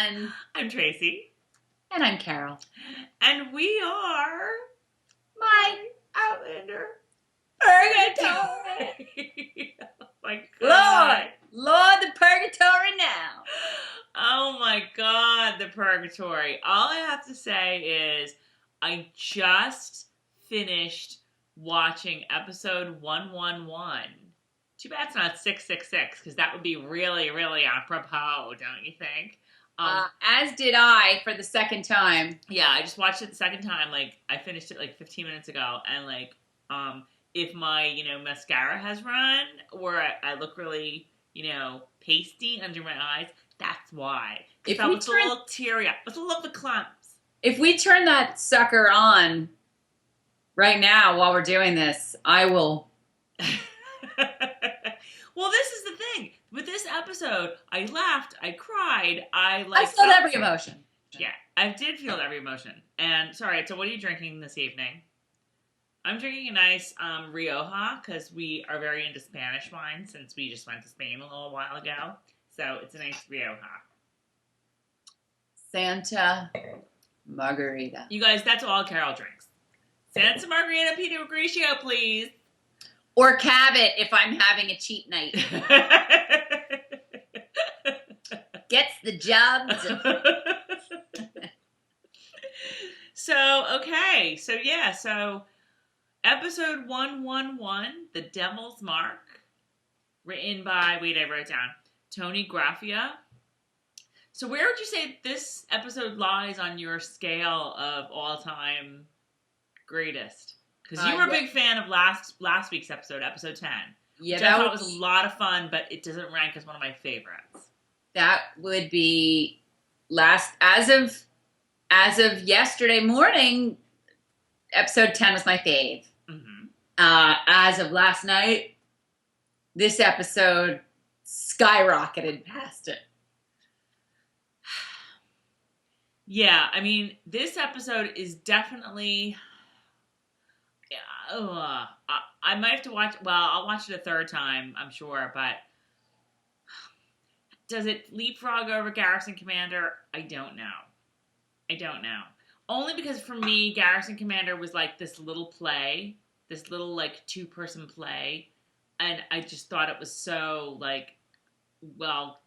everyone. I'm Tracey. And I'm Carol. And we are My Outlander Purgatory. Oh my God. Lord, the Purgatory now. Oh my God, the Purgatory. All I have to say is I just finished watching episode 111. Too bad it's not 666, because that would be really, really apropos, don't you think? As did I for the second time. Yeah, I just watched it the second time. Like, I finished it like 15 minutes ago, and like, if my, mascara has run, or I look really, pasty under my eyes, that's why. Because I was a little teary up. With a little clumps. If we turn that sucker on right now while we're doing this, I will... Well, this is the thing. With this episode, I laughed, I cried, I felt every emotion. Yeah, I did feel every emotion. And, sorry, so what are you drinking this evening? I'm drinking a nice Rioja, because we are very into Spanish wine, since we just went to Spain a little while ago. So, it's a nice Rioja. Santa Margarita. You guys, that's all Carol drinks. Santa Margarita Pinot Grigio, please. Or Cabot if I'm having a cheat night. Gets the job done. So, okay. So, episode 111, The Devil's Mark, written by, I wrote down, Tony Graffia. So, where would you say this episode lies on your scale of all-time greatest? Because you were a big fan of last week's episode 10. Yeah, which I thought was a lot of fun, but it doesn't rank as one of my favorites. That would be as of yesterday morning, episode 10 was my fave. Mm-hmm. As of last night, this episode skyrocketed past it. Yeah, I mean, this episode is definitely... I might have to watch... Well, I'll watch it a third time, I'm sure, but... Does it leapfrog over Garrison Commander? I don't know. Only because for me, Garrison Commander was like this little play. This little, like, two-person play. And I just thought it was so, like, well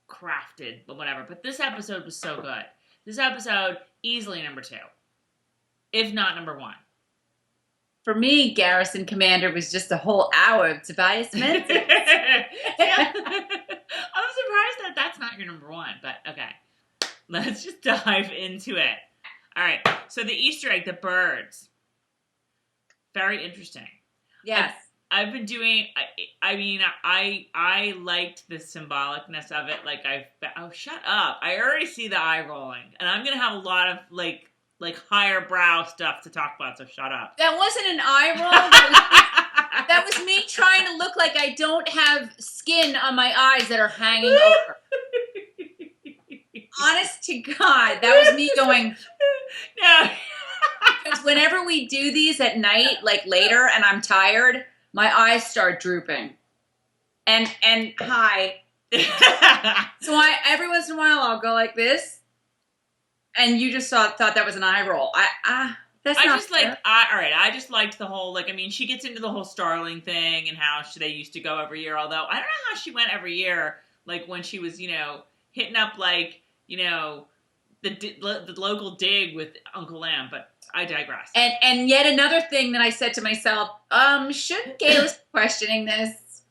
crafted, but whatever. But this episode was so good. This episode, easily number 2. If not number 1. For me, Garrison Commander was just a whole hour of Tobias Menzies. Yeah. I'm surprised that that's not your number 1, but okay. Let's just dive into it. All right. So the Easter egg, the birds. Very interesting. Yes. I've been doing, I liked the symbolicness of it. Like oh, shut up. I already see the eye rolling. And I'm going to have a lot of, like higher brow stuff to talk about, so shut up. That wasn't an eye roll. That was me trying to look like I don't have skin on my eyes that are hanging over. Honest to God, that was me going... No. Because whenever we do these at night, like later, and I'm tired, my eyes start drooping. And hi. So every once in a while, I'll go like this. And you just thought that was an eye roll. That's not fair. I just liked the whole, she gets into the whole Starling thing and how they used to go every year. Although, I don't know how she went every year, like when she was, hitting up, the local dig with Uncle Lamb. But I digress. And yet another thing that I said to myself, shouldn't Geillis be questioning this?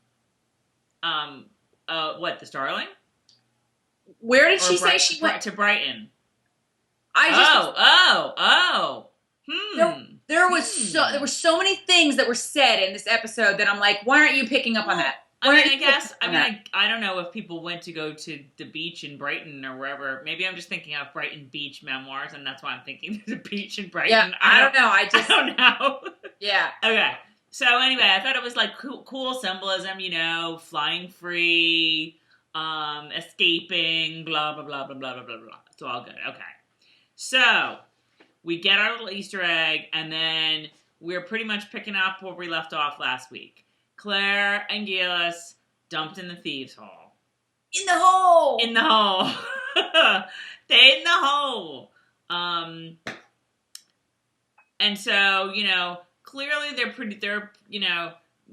What, the Starling? Where did she say she went? To Brighton. There were so many things that were said in this episode that I'm like, why aren't you picking up on that? I don't know if people went to go to the beach in Brighton or wherever. Maybe I'm just thinking of Brighton Beach memoirs, and that's why I'm thinking the beach in Brighton. Yeah, I don't know. I don't know. Yeah. Okay. So anyway, I thought it was like cool symbolism, flying free, escaping, blah, blah, blah, blah, blah, blah, blah, blah. It's all good. Okay. So, we get our little Easter egg, and then we're pretty much picking up where we left off last week. Claire and Geillis dumped in the thieves' hole. In the hole! In the hole. Stay in the hole. And so, clearly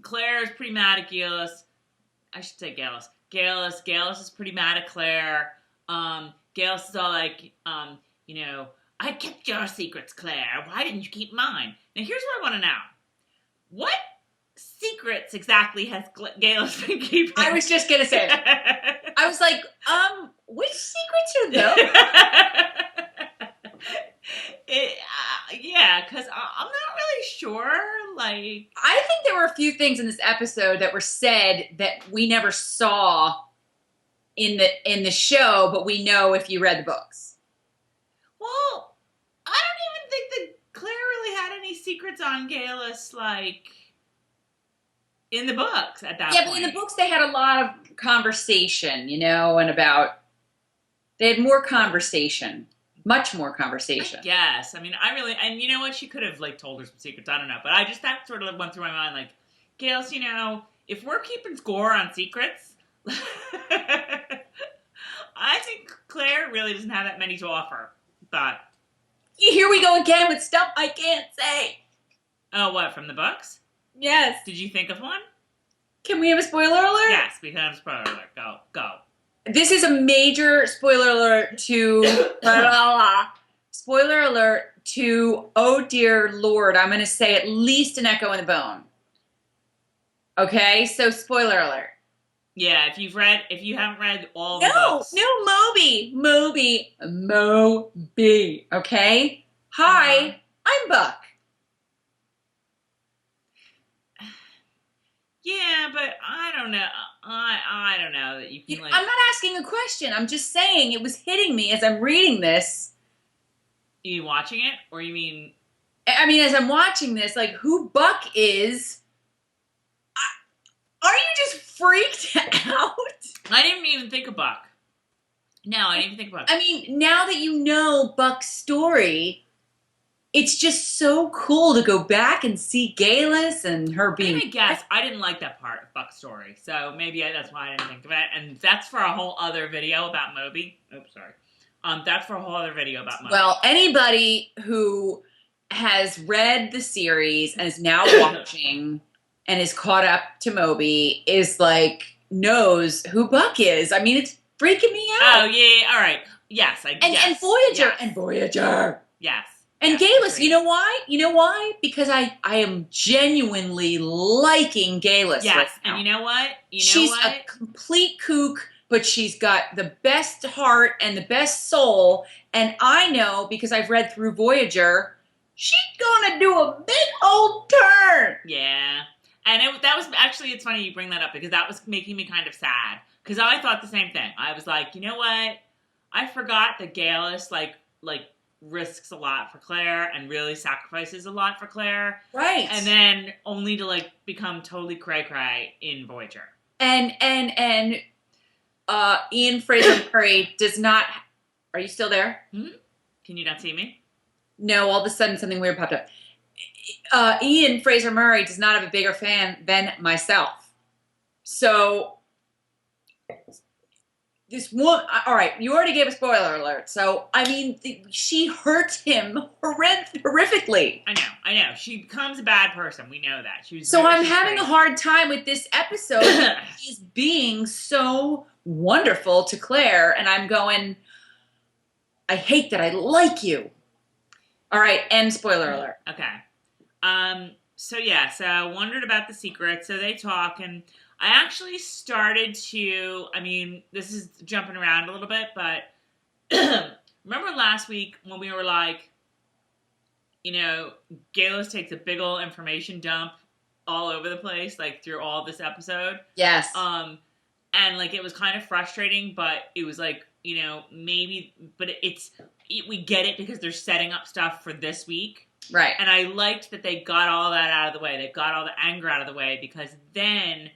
Claire is pretty mad at Geillis. I should say Geillis. Geillis is pretty mad at Claire. Geillis is all like, I kept your secrets, Claire. Why didn't you keep mine? Now, here's what I want to know. What secrets exactly has Geillis been keeping? I was just going to say that. I was like, which secrets are those? Yeah, because I'm not really sure. Like, I think there were a few things in this episode that were said that we never saw in the show, but we know if you read the books. Well, I don't even think that Claire really had any secrets on Geillis, like, in the books at that point. Yeah, but in the books they had a lot of conversation, they had more conversation. Much more conversation. Yes. I mean, and you know what? She could have, told her some secrets. I don't know. But that sort of went through my mind, Geillis, if we're keeping score on secrets, I think Claire really doesn't have that many to offer. But here we go again with stuff I can't say. Oh, what, from the books? Yes. Did you think of one? Can we have a spoiler alert? Yes, we can have a spoiler alert. Go. This is a major spoiler alert to spoiler alert to oh dear Lord, I'm going to say at least an Echo in the Bone. Okay, so spoiler alert. Yeah, if you haven't read all the books. Moby. Okay. Hi, I'm Buck. Yeah, but I don't know. I don't know that you can I'm not asking a question. I'm just saying it was hitting me as I'm reading this. You mean watching it? Or you mean... I mean, as I'm watching this, who Buck is... Are you just freaked out? I didn't even think of Buck. No, I didn't even think of Buck. I mean, now that you know Buck's story... It's just so cool to go back and see Geillis and her being... I guess I didn't like that part of Buck's story, so maybe that's why I didn't think of it. And that's for a whole other video about Moby. Oops, sorry. That's for a whole other video about Moby. Well, anybody who has read the series and is now watching and is caught up to Moby knows who Buck is. I mean, it's freaking me out. Oh, yeah, all right. Yes, and Voyager. Yes. And Voyager. Yes. And Geillis, you know why? Because I am genuinely liking Geillis right now. And you know what? She's a complete kook, but she's got the best heart and the best soul. And I know, because I've read through Voyager, she's gonna do a big old turn. Yeah. And that was actually, it's funny you bring that up, because that was making me kind of sad. Because I thought the same thing. I was like, you know what? I forgot that Geillis, risks a lot for Claire and really sacrifices a lot for Claire. Right. And then only to become totally cray-cray in Voyager. And Ian Fraser Murray does not... Are you still there? Mm-hmm. Can you not see me? No, all of a sudden something weird popped up. Ian Fraser Murray does not have a bigger fan than myself. So... This one, all right, you already gave a spoiler alert. So, I mean, she hurt him horrifically. I know. She becomes a bad person. We know that. I'm having a hard time with this episode. She's being so wonderful to Claire, and I'm going, I hate that I like you. All right, end spoiler alert. Okay. So I wondered about the secret. So they talk, and I actually started to, this is jumping around a little bit, but remember last week when we were Geillis takes a big old information dump all over the place, through all this episode? Yes. And it was kind of frustrating, but it was maybe, but we get it because they're setting up stuff for this week. Right. And I liked that they got all that out of the way. They got all the anger out of the way, because then...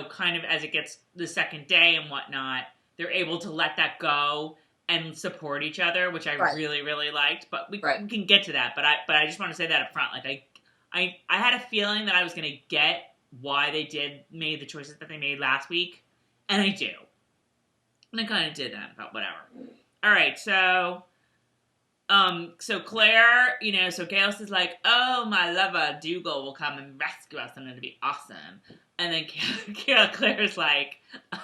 kind of as it gets the second day and whatnot, they're able to let that go and support each other, which I really, really liked. But we can get to that. But I just want to say that up front. I had a feeling that I was going to get why they made the choices that they made last week, and I do. And I kind of did that, but whatever. All right, so Claire, so Geillis is like, oh, my lover Dougal will come and rescue us, and it'll be awesome. And then Claire's like,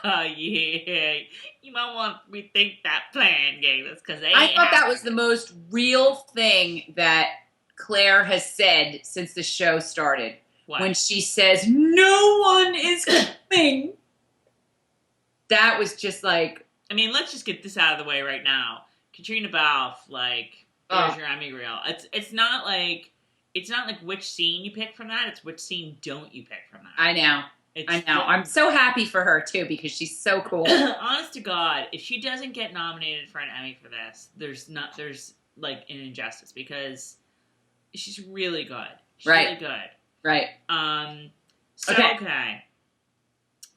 oh, yeah, you might want to rethink that plan, Geillis, because I thought that was the most real thing that Claire has said since the show started. What? When she says, no one is coming. That was just like... I mean, let's just get this out of the way right now. Katrina Balfe, like, there's your Emmy reel. It's not like which scene you pick from that. It's which scene don't you pick from that. I know. I'm so happy for her, too, because she's so cool. Honest to God, if she doesn't get nominated for an Emmy for this, there's like an injustice, because she's really good. She's really good. Right. Okay.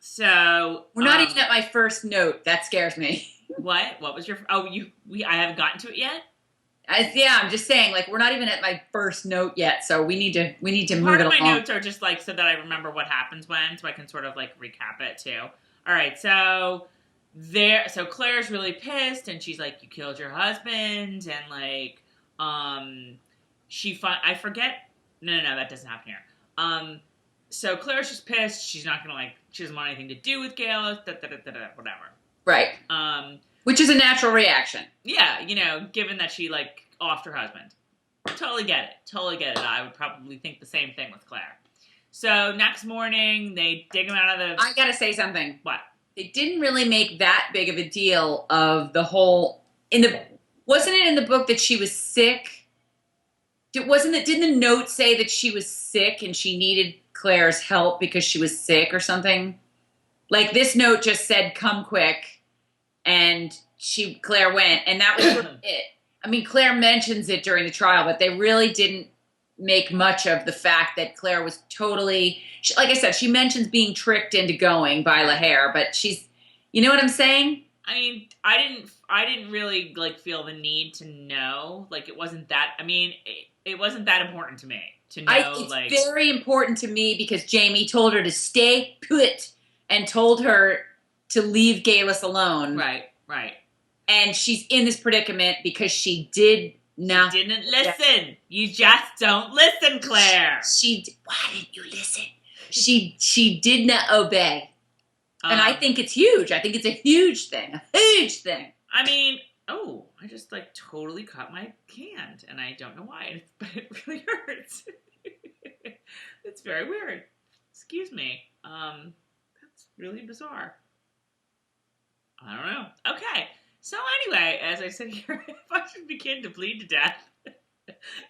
So we're not even at my first note. That scares me. What? What was your? Oh, I haven't gotten to it yet. Yeah, I'm just saying, like, we're not even at my first note yet, so we need to move it along. Part of my notes are just like so that I remember what happens when, so I can sort of like recap it too. All right, so Claire's really pissed, and she's like, "You killed your husband," and like, I forget. No, that doesn't happen here. So Claire's just pissed. She's not gonna she doesn't want anything to do with Geillis. Whatever. Right. Which is a natural reaction. Yeah, given that she offed her husband. Totally get it. I would probably think the same thing with Claire. So next morning, they dig him out of the... I gotta say something. What? They didn't really make that big of a deal of the whole... Wasn't it in the book that she was sick? Didn't the note say that she was sick and she needed Claire's help because she was sick or something? Like, this note just said, come quick, and Claire went, and that was sort of it. I mean, Claire mentions it during the trial, but they really didn't make much of the fact that Claire was totally, like I said, she mentions being tricked into going by Laoghaire, but she's, you know what I'm saying? I mean, I didn't really feel the need to know. It wasn't that. I mean, it wasn't that important to me to know. It's very important to me because Jamie told her to stay put and told her to leave Geillis alone. Right. And she's in this predicament because she did not. She didn't listen. You just don't listen, Claire. Why didn't you listen? She did not obey. And I think it's huge. I think it's a huge thing. A huge thing. I mean, I just totally cut my hand, and I don't know why, but it really hurts. It's very weird. Excuse me. That's really bizarre. I don't know. Okay. So anyway, as I sit here, if I should begin to bleed to death,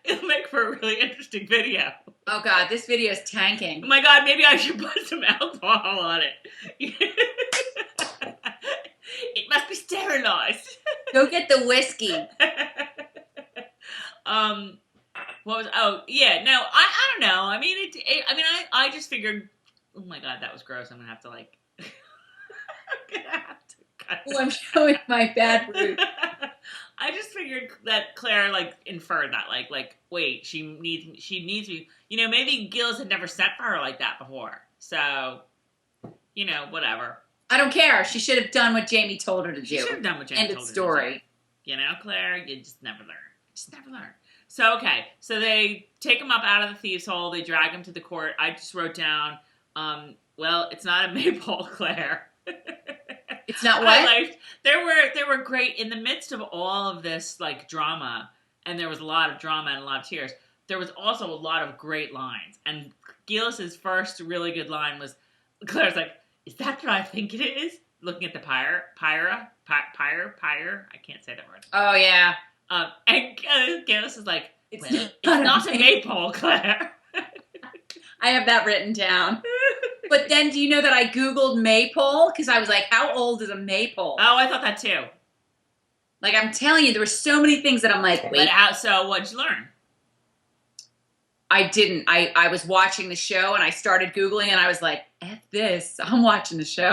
it'll make for a really interesting video. Oh God, this video is tanking. Oh my God, maybe I should put some alcohol on it. It must be sterilized. Go get the whiskey. What was? Oh yeah, no, I don't know. I mean, I just figured. Oh my God, that was gross. I'm gonna have to I'm gonna have to cut. Oh, I'm showing my bad root. I just figured that Claire inferred that wait, she needs me. Maybe Geillis had never sent for her like that before. So, whatever. I don't care. She should have done what Jamie told her to do. She should have done what Jamie told her story. To do. Claire, you just never learn. So, okay. So they take him up out of the thieves' hole. They drag him to the court. I just wrote down, well, it's not a maypole, Claire. It's not what? They were great in the midst of all of this drama, and there was a lot of drama and a lot of tears. There was also a lot of great lines, and Geillis' first really good line was, Claire's like, "Is that what I think it is?" Looking at the pyre. I can't say that word. Oh yeah. And Geillis is like, it's not a maypole, Claire. I have that written down. But then, do you know that I Googled maypole? Because I was like, how old is a maypole? Oh, I thought that too. I'm telling you, there were so many things that I'm like, wait. So what'd you learn? I didn't. I was watching the show, and I started Googling, and I was like, F this. I'm watching the show.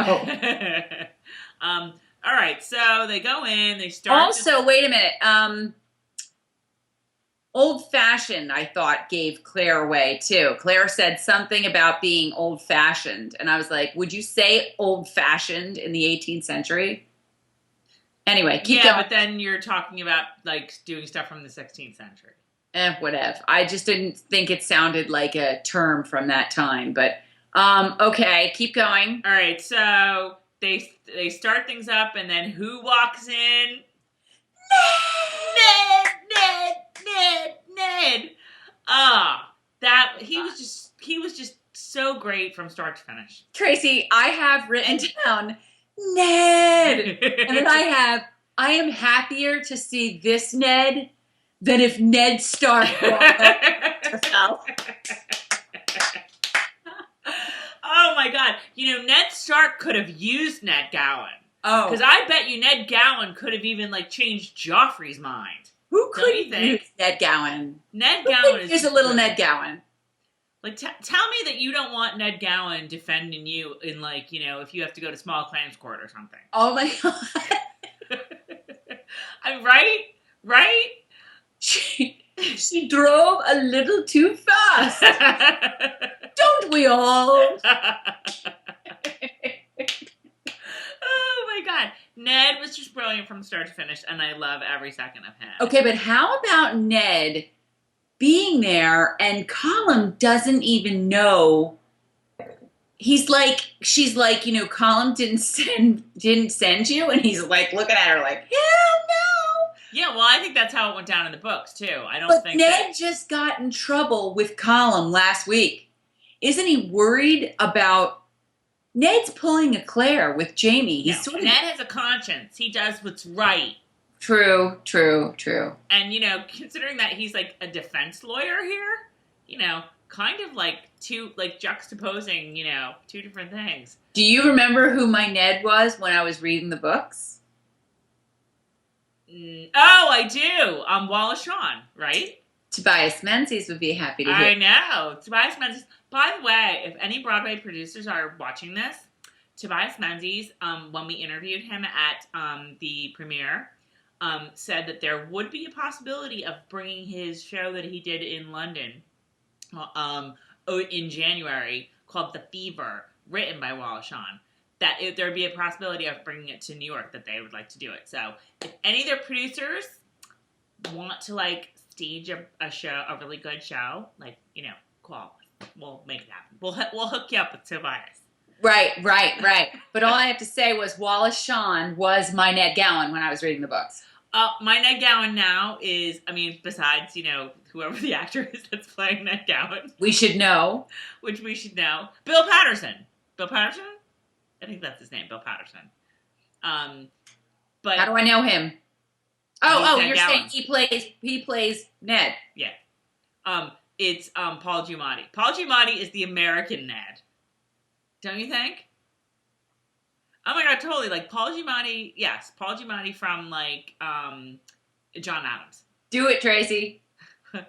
All right, so they go in, they start... Also, wait a minute. Old-fashioned, I thought, gave Claire away, too. Claire said something about being old-fashioned. And I was like, would you say old-fashioned in the 18th century? Anyway, keep Yeah, going. but then you're talking about like doing stuff from the 16th century. Whatever. I just didn't think it sounded like a term from that time. But okay, keep going. All right, so they start things up, and then who walks in? Ned. He was just so great from start to finish. Tracey, I have written down Ned, and then I am happier to see this Ned than if Ned Stark walked out. Oh my God! Ned Stark could have used Ned Gowan. Oh, Because I bet you Ned Gowan could have even like changed Joffrey's mind. who Don't you could think? use Ned Gowan? Ned Who Gowan could is use a just little good. Ned Gowan. Like, tell me that you don't want Ned Gowan defending you in, like, if you have to go to small claims court or something. Oh my God. I'm right? Right? She drove a little too fast. Don't we all? Oh my God. Ned was just brilliant from start to finish, and I love every second of him. Okay, but how about Ned being there and Colum doesn't even know? She's like, Colum didn't send you, and he's like looking at her like, hell no. Yeah, well, I think that's how it went down in the books too. I don't But think Ned just got in trouble with Colum last week. Isn't he worried about Ned's pulling a Claire with Jamie? He's sort of Ned has a conscience. He does what's right. True. And, considering that he's, like, a defense lawyer here, kind of, like, juxtaposing, two different things. Do you remember who my Ned was when I was reading the books? Oh, I do. Wallace Shawn, right? Tobias Menzies would be happy to hear. I know. Tobias Menzies. By the way, if any Broadway producers are watching this, Tobias Menzies, when we interviewed him at the premiere, said that there would be a possibility of bringing his show that he did in London in January called The Fever, written by Wallace Shawn, that there'd be a possibility of bringing it to New York, that they would like to do it. So if any of their producers want to, like, stage a show, a really good show, like, call. We'll make it happen. We'll hook you up with Tobias. Right. But all I have to say was Wallace Shawn was my Ned Gowan when I was reading the books. My Ned Gowan now is, besides, whoever the actor is that's playing Ned Gowan. We should know. Which we should know. Bill Patterson? I think that's his name, Bill Patterson. But how do I know him? Oh, Ned you're Gowan. saying he plays Ned. Yeah. It's Paul Giamatti. Paul Giamatti is the American Ned. Don't you think? Oh my God, totally. Like Paul Giamatti, yes. Paul Giamatti from like John Adams. Do it, Tracey. Oh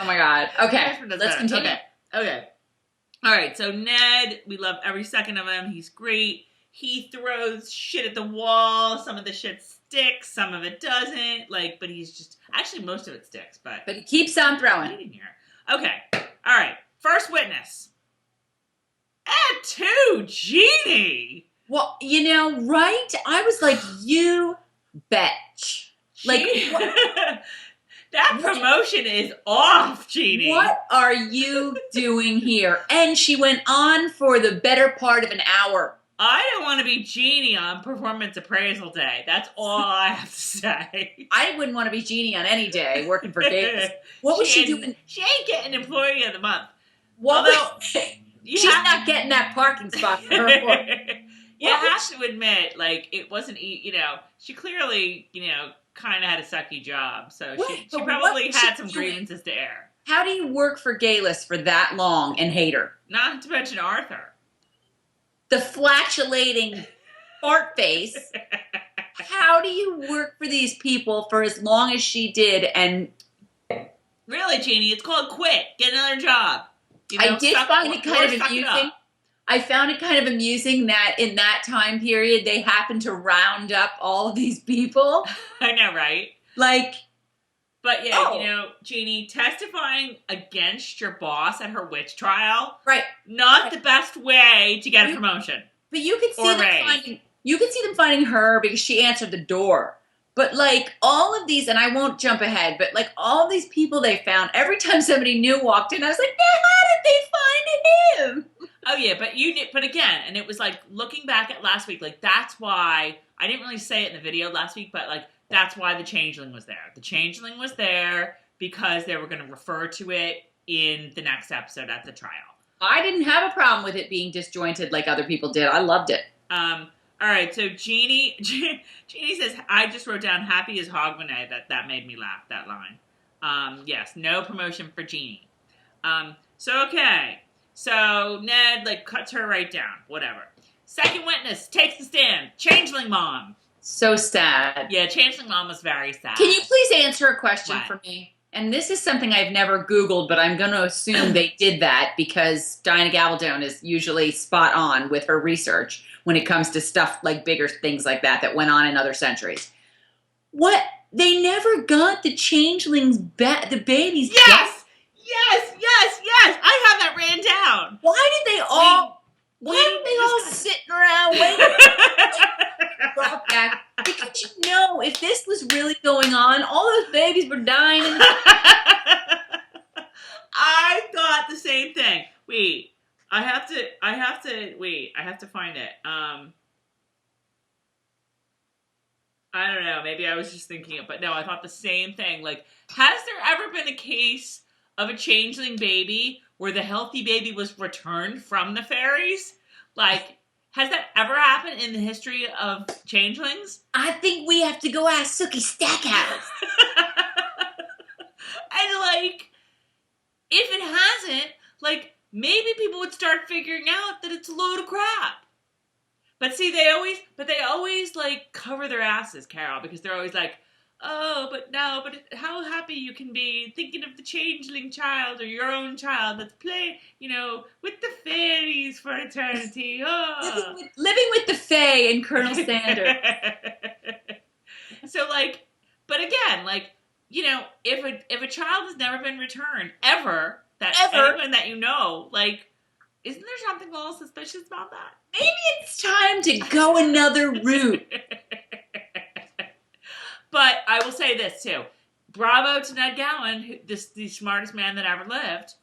my God. Okay, let's continue. Okay. All right, so Ned, we love every second of him. He's great. He throws shit at the wall. Some of the shit sticks. Some of it doesn't. But he's just... Actually, most of it sticks, but he keeps on throwing. Here. Okay. All right. First witness. Add 2, Jeannie. Well, right? I was like, you betch. Like, that promotion is off, Jeannie. What are you doing here? And she went on for the better part of an hour. I don't want to be Jeannie on performance appraisal day. That's all I have to say. I wouldn't want to be Jeannie on any day working for Geillis. What was she doing? She ain't getting Employee of the Month. She's not getting that parking spot for her work. You have to admit, it wasn't, she clearly, kind of had a sucky job. So she probably had some grievances to air. How do you work for Geillis for that long and hate her? Not to mention Arthur. The flatulating fart face. How do you work for these people for as long as she did? And really, Jeannie, it's called quit. Get another job. I did find it kind of amusing. I found it kind of amusing that in that time period, they happened to round up all of these people. I know, right? But But yeah, Jeannie, testifying against your boss at her witch trial, right? Not the best way to get a promotion. But you could see them finding her because she answered the door. But like all of these, and I won't jump ahead, but like all of these people they found, every time somebody new walked in, I was like, how did they find him? Oh yeah, but again, and it was like looking back at last week, like that's why I didn't really say it in the video last week, but like that's why the changeling was there. The changeling was there because they were going to refer to it in the next episode at the trial. I didn't have a problem with it being disjointed like other people did. I loved it. All right, so Jeannie says, I just wrote down happy as Hogmanay. That made me laugh, that line. Yes, no promotion for Jeannie. So Ned, like, cuts her right down. Whatever. Second witness takes the stand. Changeling Mom. So sad. Yeah, Changeling Mom was very sad. Can you please answer a question for me? And this is something I've never Googled, but I'm going to assume they did that because Diana Gabaldon is usually spot on with her research when it comes to stuff like bigger things like that went on in other centuries. What? They never got the changelings the babies Yes! I have that ran down. Why did they all sitting around waiting? Brought back because if this was really going on, all those babies were dying. I thought the same thing. Wait, I have to find it. I don't know. Maybe I was just thinking it, but no, I thought the same thing. Like, has there ever been a case of a changeling baby where the healthy baby was returned from the fairies? Like, has that ever happened in the history of changelings? I think we have to go ask Sookie Stackhouse. And, like, if it hasn't, like, maybe people would start figuring out that it's a load of crap. But see, they always, like, cover their asses, Carol, because they're always like, oh, but how happy you can be thinking of the changeling child or your own child that's playing, with the fairies for eternity. Oh. Living with the Fae and Colonel Sanders. So, like, but again, like, if a child has never been returned, anyone that like, isn't there something a little suspicious about that? Maybe it's time to go another route. But I will say this, too. Bravo to Ned Gowan, the smartest man that ever lived.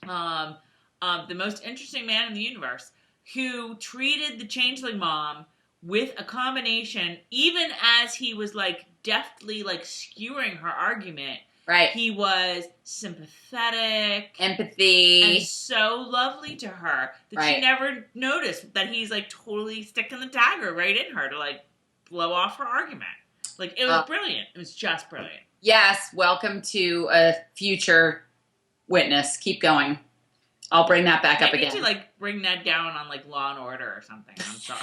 The most interesting man in the universe, who treated the changeling mom with a combination, even as he was, like, deftly, like, skewering her argument. Right. He was sympathetic. Empathy. And so lovely to her that she never noticed that he's, like, totally sticking the dagger right in her to, like, blow off her argument. Like, it was brilliant. It was just brilliant. Yes. Welcome to a future witness. Keep going. I'll bring that back up again. I need to, like, bring Ned Gowan on, like, Law and Order or something. I'm sorry.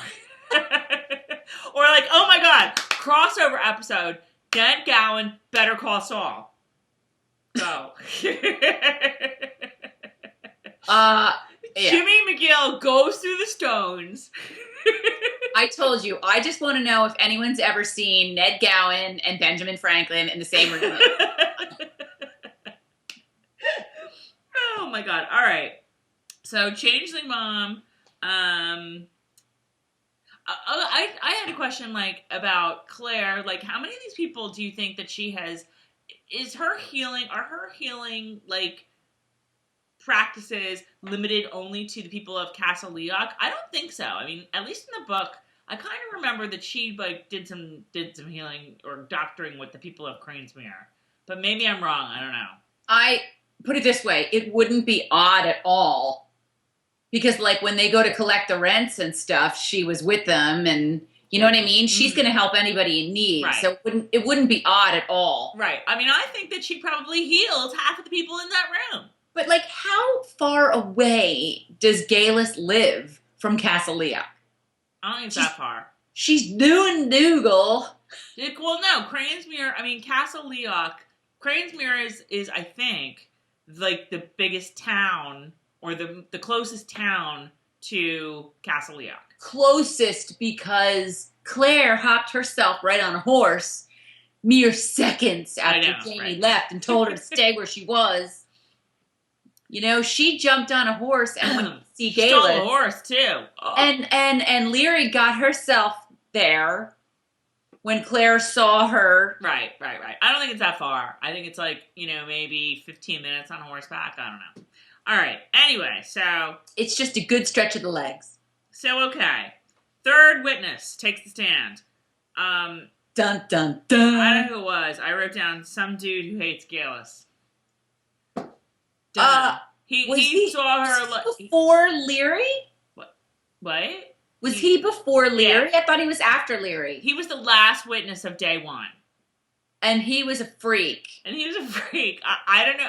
Or, like, oh my God, crossover episode, Ned Gowan, Better Call Saul. Go. Jimmy McGill goes through the stones. I told you, I just want to know if anyone's ever seen Ned Gowan and Benjamin Franklin in the same room. Oh my God. All right. So, Changeling Mom, I had a question, like, about Claire. Like, how many of these people do you think that she has, are her healing, like, practices limited only to the people of Castle Leoch? I don't think so. I mean, at least in the book, I kind of remember that she, like, did some healing or doctoring with the people of Cranesmere. But maybe I'm wrong. I don't know. I put it this way. It wouldn't be odd at all. Because, like, when they go to collect the rents and stuff, she was with them, and you know what I mean? She's going to help anybody in need, right. So it wouldn't be odd at all. Right. I mean, I think that she probably heals half of the people in that room. But, like, how far away does Geillis live from Castle Leoch? I don't think it's that far. She's doing Dougal. Well, no, Cranesmere, I mean, Castle Leoch, Cranesmere is, I think, like, the biggest town, or the closest town to Castle Leoch. Closest because Claire hopped herself right on a horse mere seconds after I know, Jamie right. left and told her to stay where she was. You know, she jumped on a horse and went to see She stole a Geillis. horse too. Oh. And Leary got herself there when Claire saw her. Right. I don't think it's that far. I think it's like, maybe 15 minutes on horseback. I don't know. All right. Anyway, so. It's just a good stretch of the legs. So, okay. Third witness takes the stand. Dun, dun, dun. I don't know who it was. I wrote down some dude who hates Geillis. He saw her before Leary? What? Was he before Leary? Yeah. I thought he was after Leary. He was the last witness of day one. And he was a freak. I don't know.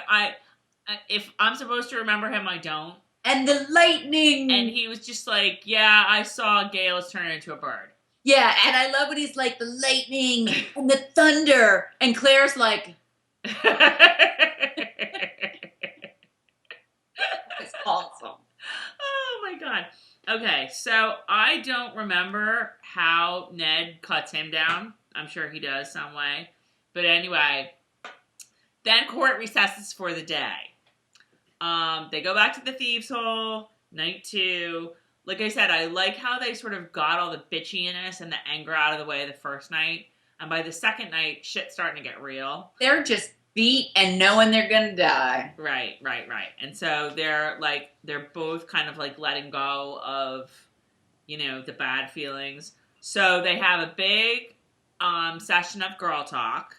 If I'm supposed to remember him, I don't. And the lightning. And he was just like, yeah, I saw Geillis turn into a bird. Yeah, and I love when he's like, the lightning and the thunder. And Claire's like... It's awesome. Oh, my God. Okay, so I don't remember how Ned cuts him down. I'm sure he does some way. But anyway, then court recesses for the day. They go back to the thieves' hole, night 2. Like I said, I like how they sort of got all the bitchiness and the anger out of the way the first night. And by the second night, shit's starting to get real. They're just beat and knowing they're gonna die. Right. And so they're both kind of like letting go of, the bad feelings. So they have a big session of girl talk.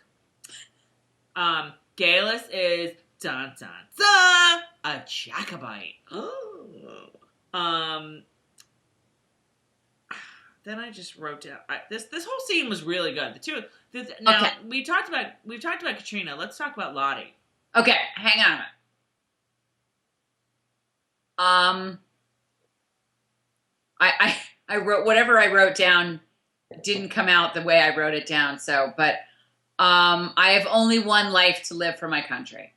Geillis is dun dun dun a Jacobite. Oh. Then I just wrote down this whole scene was really good. Now we've talked about Katrina. Let's talk about Lottie. Okay, hang on a minute. I wrote whatever I wrote down didn't come out the way I wrote it down. But I have only one life to live for my country.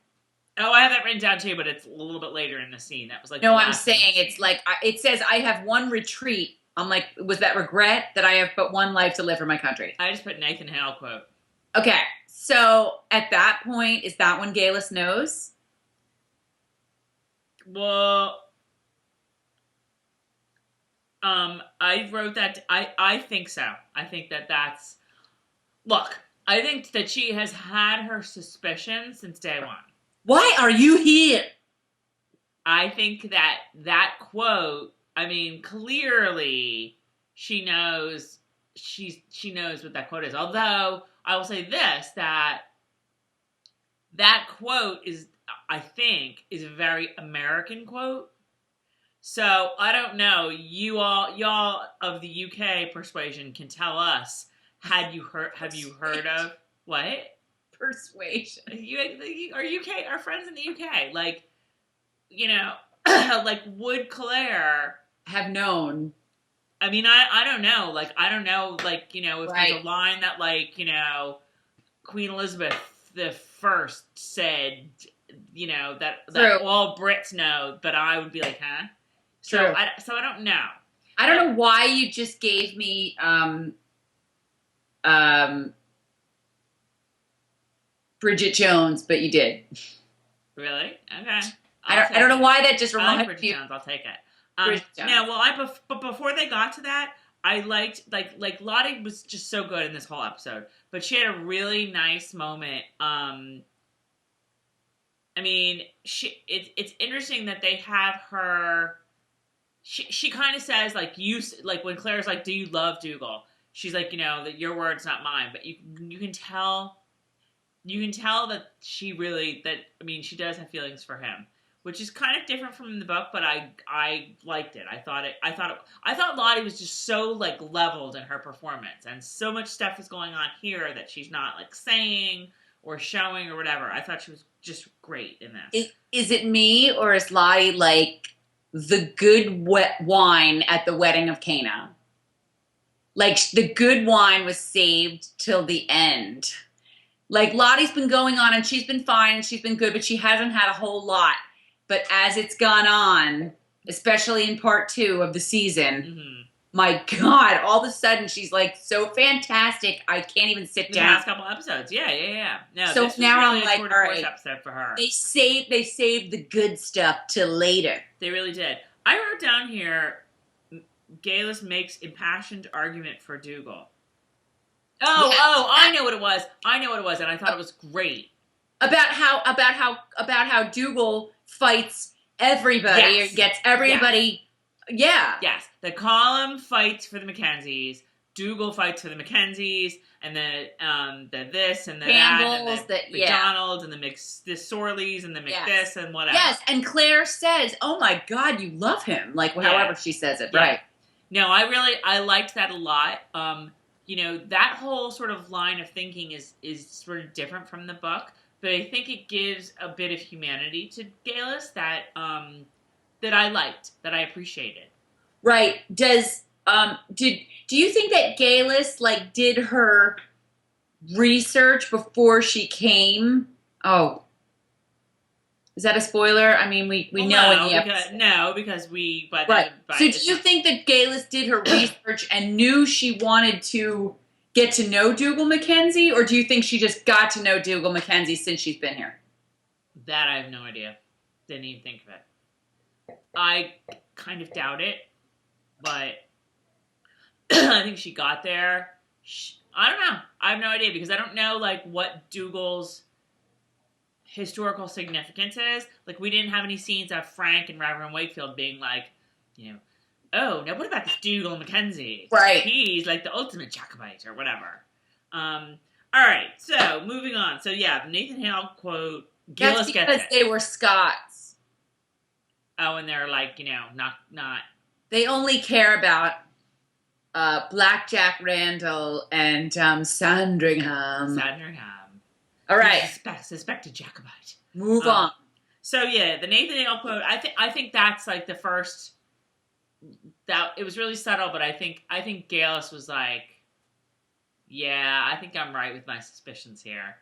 Oh, I have that written down too, but it's a little bit later in the scene. That was like no. I'm saying it's like it says I have one retreat. I'm like, was that regret that I have but one life to live for my country? I just put Nathan Hale quote. Okay, so at that point, is that when Geillis knows? Well, I wrote that. I think so. I think that's. Look, I think that she has had her suspicions since day one. Why are you here? I think that quote. I mean, clearly she knows. She knows what that quote is. Although I will say this: that quote is, I think, is a very American quote. So I don't know. Y'all of the UK persuasion can tell us. Have you heard of what? Persuasion. Our friends in the UK, like, like would Claire have known? I mean, I don't know. Like, I don't know. Like, if there's a line that, like, Queen Elizabeth the First said, that all Brits know, but I would be like, huh? True. So I don't know. I don't know why you just gave me Bridget Jones, but you did. Really? Okay. I don't know why that just reminded Bridget me. Jones. I'll take it. Jones. No, well, but before they got to that, I liked like Lottie was just so good in this whole episode, but she had a really nice moment. I mean, it's interesting that they have her. She kind of says like when Claire's like, "Do you love Dougal?" She's like, that your word's not mine, but you can tell that she does have feelings for him, which is kind of different from the book, but I liked it. I thought Lottie was just so like leveled in her performance, and so much stuff is going on here that she's not like saying or showing or whatever. I thought she was just great in this. Is it me, or is Lottie like the good wine at the wedding of Cana? Like, the good wine was saved till the end. Like, Lottie's been going on, and she's been fine, and she's been good, but she hasn't had a whole lot. But as it's gone on, especially in part 2 of the season, my God, all of a sudden she's like so fantastic. I can't even sit The down. past couple episodes. Yeah. No, So this was now really I'm a like, tour de all force right. episode for her. They saved the good stuff till later. They really did. I wrote down here, Geillis makes impassioned argument for Dougal. I know what it was. And I thought it was great. About how Dougal fights everybody or gets everybody. Yes. Yes. The column fights for the Mackenzies. Dougal fights for the Mackenzies, and the this and the Campbell's, that, and the McDonald's, and the Sorleys, and the McThis, and whatever. Yes, and Claire says, "Oh my God, you love him!" Like however she says it, right? No, I liked that a lot. That whole sort of line of thinking is sort of different from the book, but I think it gives a bit of humanity to Geillis that I liked, that I appreciated. Right. Do you think that Geillis did her research before she came? Oh. Is that a spoiler? I mean, we know in the episode. Because we... But right. So do you think that Geillis did her research and knew she wanted to get to know Dougal Mackenzie? Or do you think she just got to know Dougal Mackenzie since she's been here? That I have no idea. Didn't even think of it. I kind of doubt it. But I think she got there. I don't know. I have no idea because I don't know, what Dougal's historical significance is. We didn't have any scenes of Frank and Reverend Wakefield being oh, now what about this Dougal Mackenzie? Right. He's the ultimate Jacobite or whatever. All right, so moving on. So yeah, the Nathan Hale quote, Geillis gets it. That's because they were Scots. Oh, and they're not... They only care about Blackjack Randall and Sandringham. All right. Suspected Jacobite. Move on. So yeah, the Nathan Hale quote. I think that's the first. That it was really subtle, but I think Geillis was yeah, I think I'm right with my suspicions here.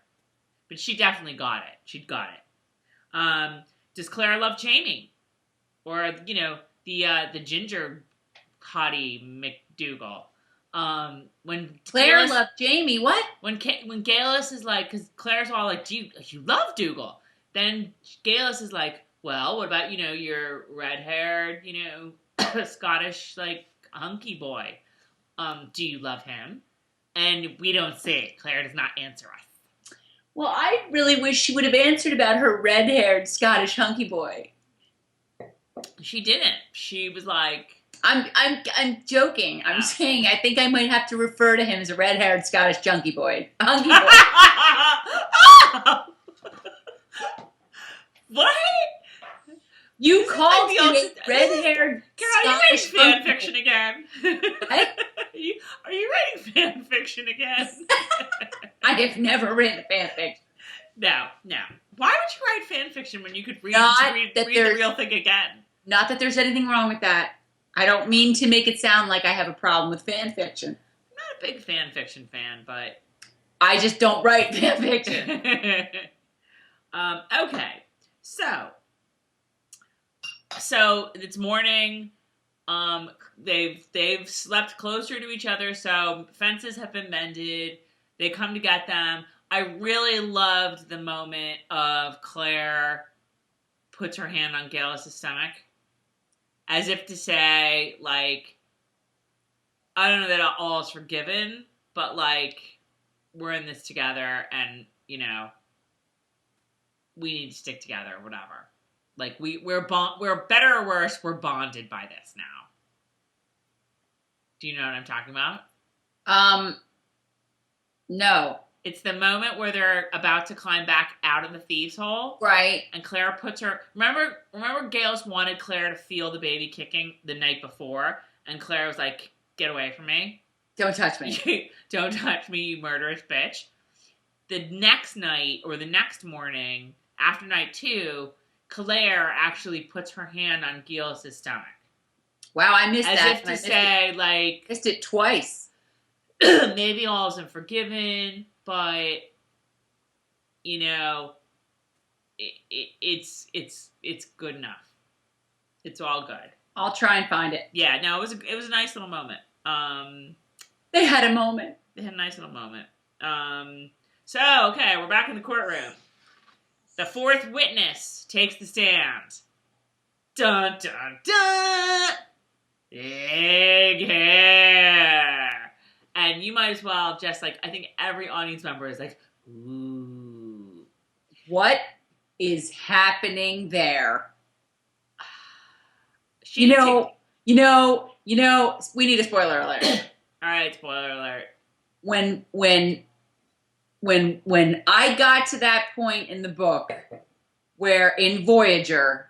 But she definitely got it. She'd got it. Does Claire love Jamie, or the ginger hottie McDougal? When Claire loved Jamie, what? When Geillis is because Claire's all do you love Dougal? Then Geillis is well, what about your red-haired Scottish hunky boy? Do you love him? And we don't see it. Claire does not answer us. Well, I really wish she would have answered about her red-haired Scottish hunky boy. She didn't. She was I'm joking. I'm saying I think I might have to refer to him as a red-haired Scottish junkie boy. Hunky boy. What? You called him a red-haired Scottish Are you writing fan fiction again? What? Are you writing fan fiction again? I have never written fan fiction. No. Why would you write fan fiction when you could read the real thing again? Not that there's anything wrong with that. I don't mean to make it sound like I have a problem with fan fiction. I'm not a big fan fiction fan, but... I just don't write fan fiction. Okay. So it's morning. They've slept closer to each other, so fences have been mended. They come to get them. I really loved the moment of Claire puts her hand on Geillis' stomach. As if to say, I don't know that all is forgiven, but, we're in this together, and, we need to stick together, whatever. We're better or worse, we're bonded by this now. Do you know what I'm talking about? No. It's the moment where they're about to climb back out of the thieves' hole. Right. And Claire puts her... Remember Geillis wanted Claire to feel the baby kicking the night before? And Claire was like, get away from me. Don't touch me. Don't touch me, you murderous bitch. The next night, or the next morning, after night 2, Claire actually puts her hand on Geillis' stomach. Wow, I missed that. As if to say, missed it twice. Maybe all isn't forgiven, but it's good enough. It's all good. I'll try and find it. Yeah, no, it was a nice little moment. They had a moment. They had a nice little moment. So, okay, we're back in the courtroom. The fourth witness takes the stand. Dun, dun, dun! Big hair. And you might as well just, like, I think every audience member is like, ooh. What is happening there? We need a spoiler alert. All right, spoiler alert. When I got to that point in the book where in Voyager,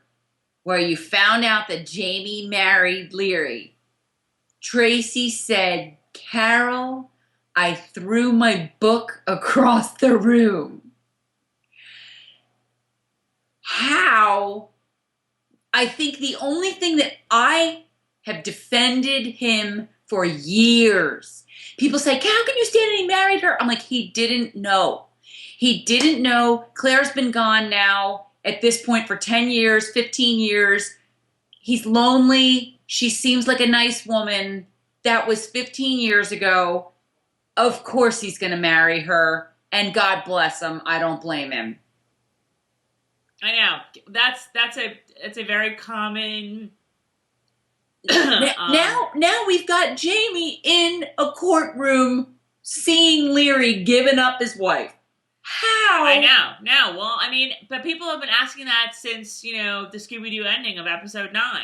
where you found out that Jamie married Leary, Tracey said, "Carol, I threw my book across the room." How? I think the only thing that I have defended him for years. People say, how can you stand it? He married her. I'm like, he didn't know. He didn't know. Claire's been gone now at this point for 10 years, 15 years. He's lonely. She seems like a nice woman. That was 15 years ago. Of course he's going to marry her. And God bless him. I don't blame him. I know. It's a very common... now we've got Jamie in a courtroom seeing Leary giving up his wife. How? I know. No, well, I mean, but people have been asking that since, the Scooby-Doo ending of episode 9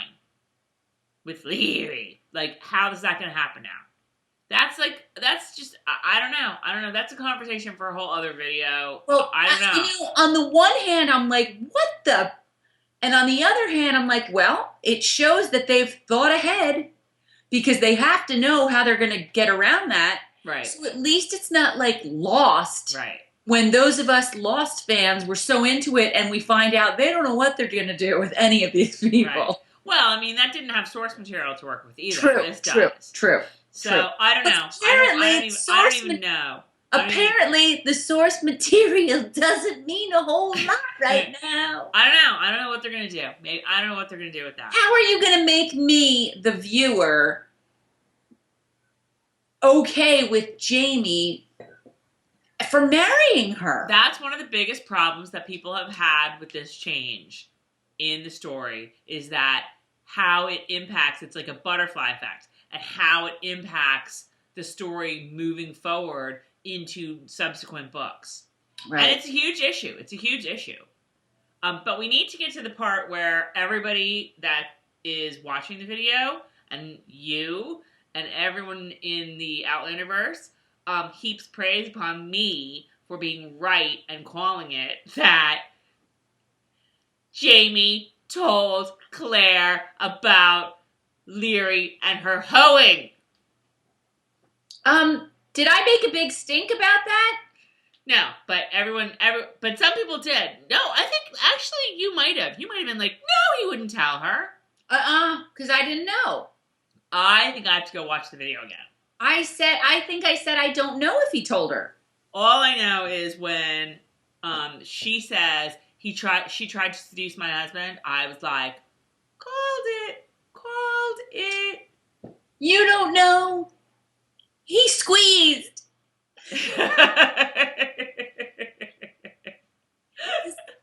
with Leary. Like, how is that going to happen now? That's just, I don't know. That's a conversation for a whole other video. Well, I don't know. On the one hand, I'm like, what the... And on the other hand, I'm like, well, it shows that they've thought ahead because they have to know how they're going to get around that. Right. So at least it's not like Lost. Right. When those of us Lost fans were so into it and we find out they don't know what they're going to do with any of these people. Right. Well, I mean, that didn't have source material to work with either. True. So, I don't know. Apparently, I don't even know. Apparently, the source material doesn't mean a whole lot right now. I don't know what they're going to do. Maybe I don't know what they're going to do with that. How are you going to make me, the viewer, okay with Jamie for marrying her? That's one of the biggest problems that people have had with this change in the story is that how it impacts, it's like a butterfly effect, and how it impacts the story moving forward into subsequent books. Right. And it's a huge issue. But we need to get to the part where everybody that is watching the video and you and everyone in the Outlanderverse heaps praise upon me for being right and calling it that Jamie told Claire about Leary and her hoeing. Did I make a big stink about that? No, but but some people did. No, I think actually you might have. You might have been like, no, he wouldn't tell her. Because I didn't know. I think I have to go watch the video again. I think I said I don't know if he told her. All I know is when she says she tried to seduce my husband, I was like, called it. You don't know. He squeezed.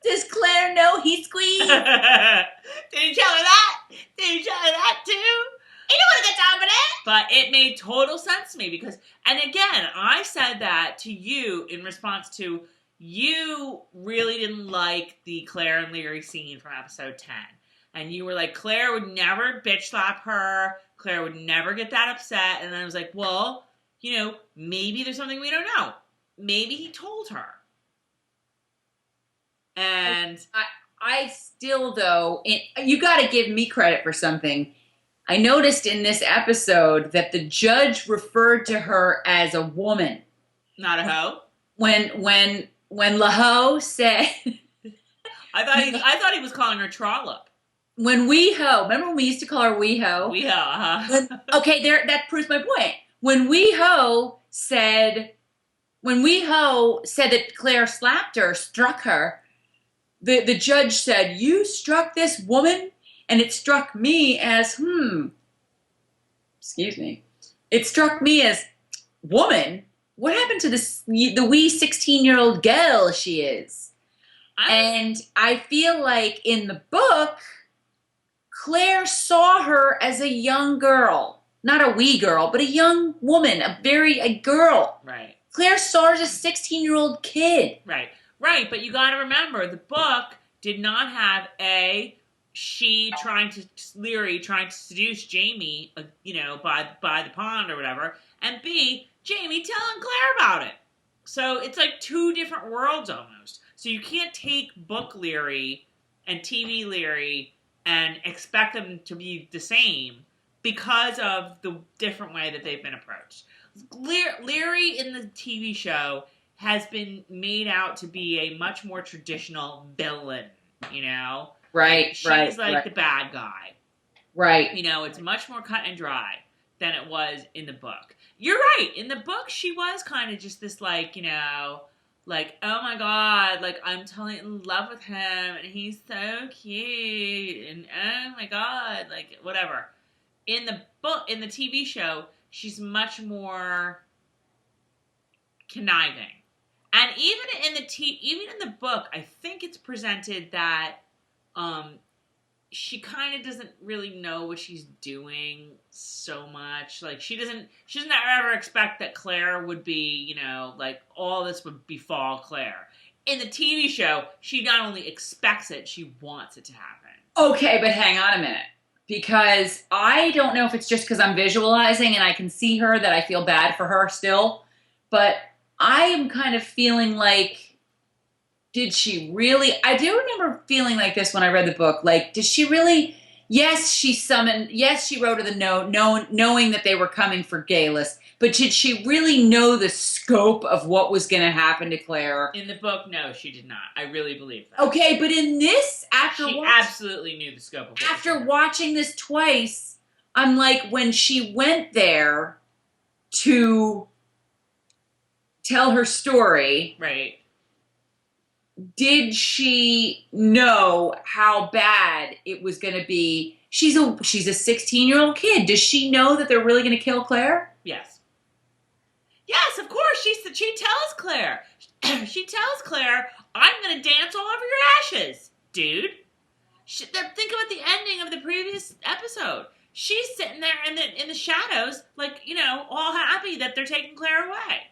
Does Claire know he squeezed? Did he tell her that? Did he tell her that too? He don't want to get down with it. But it made total sense to me because, and again, I said that to you in response to you really didn't like the Claire and Leary scene from episode 10. And you were like, Claire would never bitch slap her. Claire would never get that upset. And I was like, well, maybe there's something we don't know. Maybe he told her. And I still, though, you got to give me credit for something. I noticed in this episode that the judge referred to her as a woman. Not a hoe? When Laoghaire said... I thought he was calling her trollop. When Weeho, remember when we used to call her Weeho? Weeho, uh-huh. Okay, that proves my point. When Weeho said that Claire slapped her, struck her, the judge said, "You struck this woman?" And it struck me as, excuse me. It struck me as, woman, what happened to the wee 16-year-old girl she is? And I feel like in the book, Claire saw her as a young girl. Not a wee girl, but a young woman, a girl. Right. Claire saw her as a 16-year-old kid. Right. Right, but you got to remember, the book did not have Leary trying to seduce Jamie, by the pond or whatever, and B, Jamie telling Claire about it. So it's like two different worlds almost. So you can't take book Leary and TV Leary and expect them to be the same because of the different way that they've been approached. Leary in the TV show has been made out to be a much more traditional villain, Right, She's the bad guy. Right. It's much more cut and dry than it was in the book. You're right. In the book, she was kind of just this, oh my God, I'm totally in love with him, and he's so cute, and oh my God, whatever. In the book, in the TV show, she's much more conniving. And even in the book, I think it's presented that she kind of doesn't really know what she's doing so much. She doesn't ever expect that Claire would be, all this would befall Claire. In the TV show, she not only expects it, she wants it to happen. Okay, but hang on a minute. Because I don't know if it's just because I'm visualizing and I can see her that I feel bad for her still, but I am kind of feeling like, did she really? I do remember feeling like this when I read the book. Did she really? Yes, she wrote her the note, knowing that they were coming for Geillis, but did she really know the scope of what was going to happen to Claire? In the book, no, she did not. I really believe that. Okay, but in this, she absolutely knew the scope of it. After watching this twice, I'm like, when she went there to tell her story, right? Did she know how bad it was going to be? She's a 16-year-old kid. Does she know that they're really going to kill Claire? Yes. Yes, of course. She tells Claire. She tells Claire, "I'm going to dance all over your ashes, dude." Think about the ending of the previous episode. She's sitting there in the shadows, all happy that they're taking Claire away.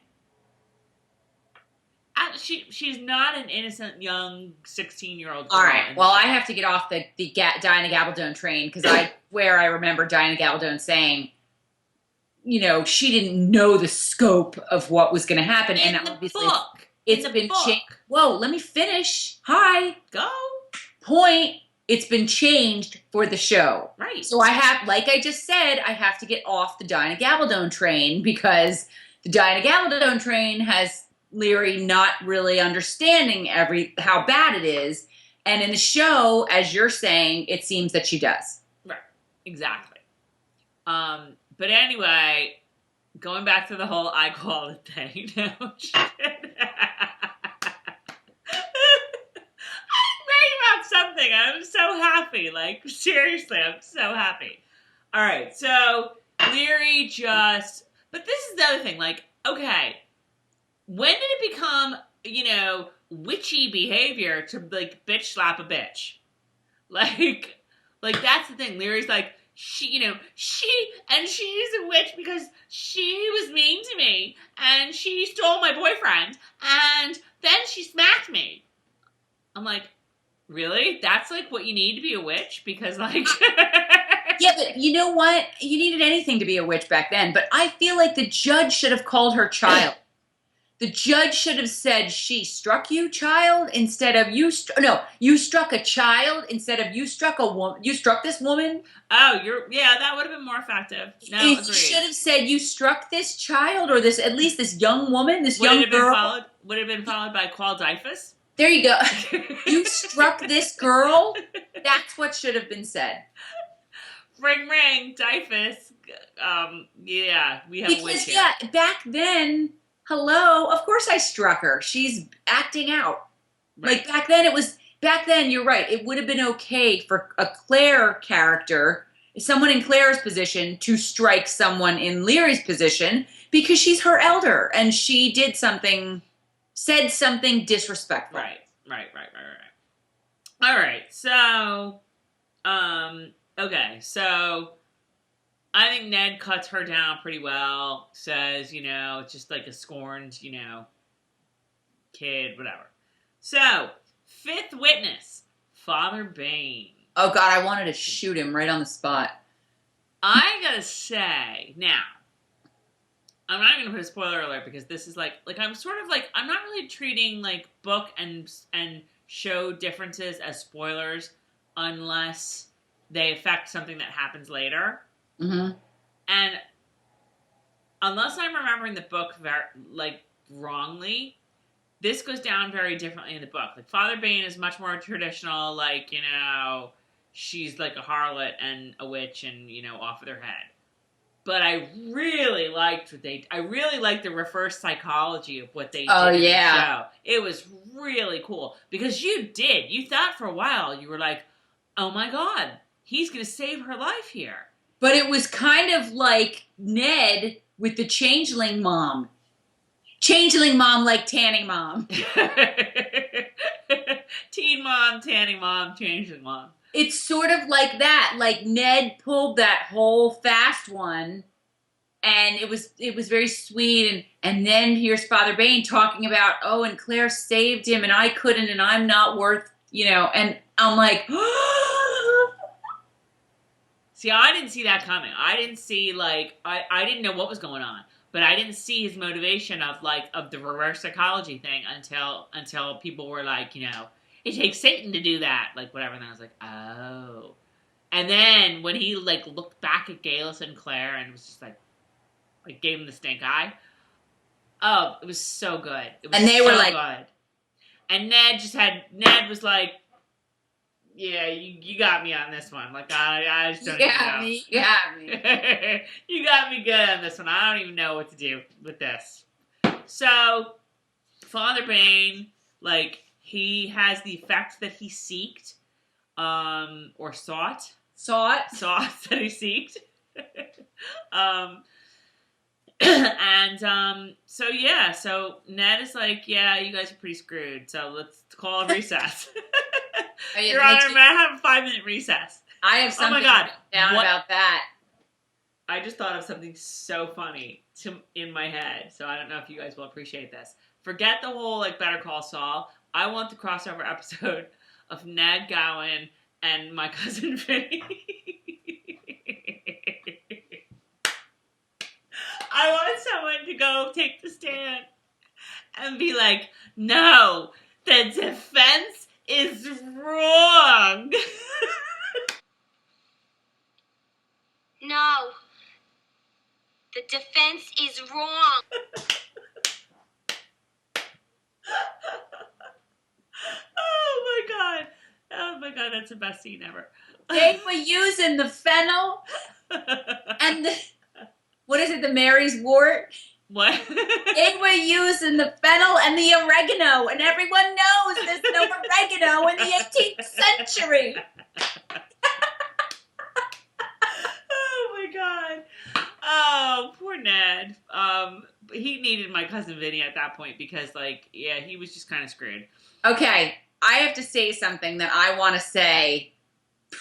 She's not an innocent young 16-year-old girl. All right. Well, I have to get off the Diana Gabaldon train because I remember Diana Gabaldon saying, she didn't know the scope of what was going to happen, in and the obviously book. It's been changed. Whoa, let me finish. Hi. Go. Point. It's been changed for the show. Right. So I have, like I just said, I have to get off the Diana Gabaldon train because the Diana Gabaldon train has Leary not really understanding how bad it is. And in the show, as you're saying, it seems that she does. Right. Exactly. But anyway, going back to the whole I call it thing. No, something. I'm so happy. Seriously, I'm so happy. All right, so Leary but this is the other thing. Okay, when did it become, witchy behavior to bitch slap a bitch? That's the thing. Leary's she's a witch because she was mean to me and she stole my boyfriend and then she smacked me. I'm like, really? That's what you need to be a witch? Because Yeah, but you know what? You needed anything to be a witch back then. But I feel like the judge should have called her child. The judge should have said, she struck you, child, instead of you struck a child instead of you struck a woman. You struck this woman. Oh, that would have been more effective. No, agreed. Should have said, you struck this child or at least this young woman, this young girl. Would have been followed by Qual Dyfus? There you go. You struck this girl. That's what should have been said. Ring, ring, Dyfus. We have a witch here. Yeah, back then, hello, of course I struck her. She's acting out. Right. Back then it was back then, you're right. It would have been okay for a Claire character, someone in Claire's position, to strike someone in Leary's position because she's her elder and she said something disrespectful. Right. All right. So, okay. So, I think Ned cuts her down pretty well. Says, it's just like a scorned, kid, whatever. So, fifth witness, Father Bain. Oh, God, I wanted to shoot him right on the spot. I gotta say, now, I'm not gonna put a spoiler alert because this is like I'm sort of like, I'm not really treating like book and show differences as spoilers unless they affect something that happens later. Mm-hmm. And unless I'm remembering the book wrongly, this goes down very differently in the book. Like, Father Bain is much more traditional, like, she's like a harlot and a witch and, off with her head. But I really liked the reverse psychology of what they did in the show. It was really cool. Because you thought for a while, you were like, oh my God, he's going to save her life here. But it was kind of like Ned with the changeling mom. Changeling mom like tanning mom. Teen mom, tanning mom, changeling mom. It's sort of like that. Like, Ned pulled that whole fast one, and it was very sweet. And then here's Father Bain talking about, oh, and Claire saved him, and I couldn't, and I'm not worth, and I'm like, See, I didn't see that coming. I didn't see, I didn't know what was going on. But I didn't see his motivation of the reverse psychology thing until people were like, it takes Satan to do that, like, whatever. And I was like, oh. And then when he looked back at Geillis and Claire and was just like gave him the stink eye. Oh, it was so good. It was and they so were like, good. And Ned was like, yeah, you got me on this one. Like, I just don't even know. You got me. You got me good on this one. I don't even know what to do with this. So, Father Bain, he has the effect that he seeked, or sought. Sought that he seeked. So Ned is like, yeah, you guys are pretty screwed, so let's call a recess. Your Honor, may I have a 5-minute recess? I have something down about that. I just thought of something so funny in my head, so I don't know if you guys will appreciate this. Forget the whole, Better Call Saul. I want the crossover episode of Ned Gowan and my cousin Vinny. I want someone to go take the stand and be like, no, the defense is wrong. No, the defense is wrong. Oh my god, that's the best scene ever. They were using the fennel and the Mary's wort? What? They were using the fennel and the oregano, and everyone knows there's no oregano in the 18th century. Oh my god. Oh, poor Ned. He needed my cousin Vinny at that point because, he was just kind of screwed. Okay, I have to say something that I want to say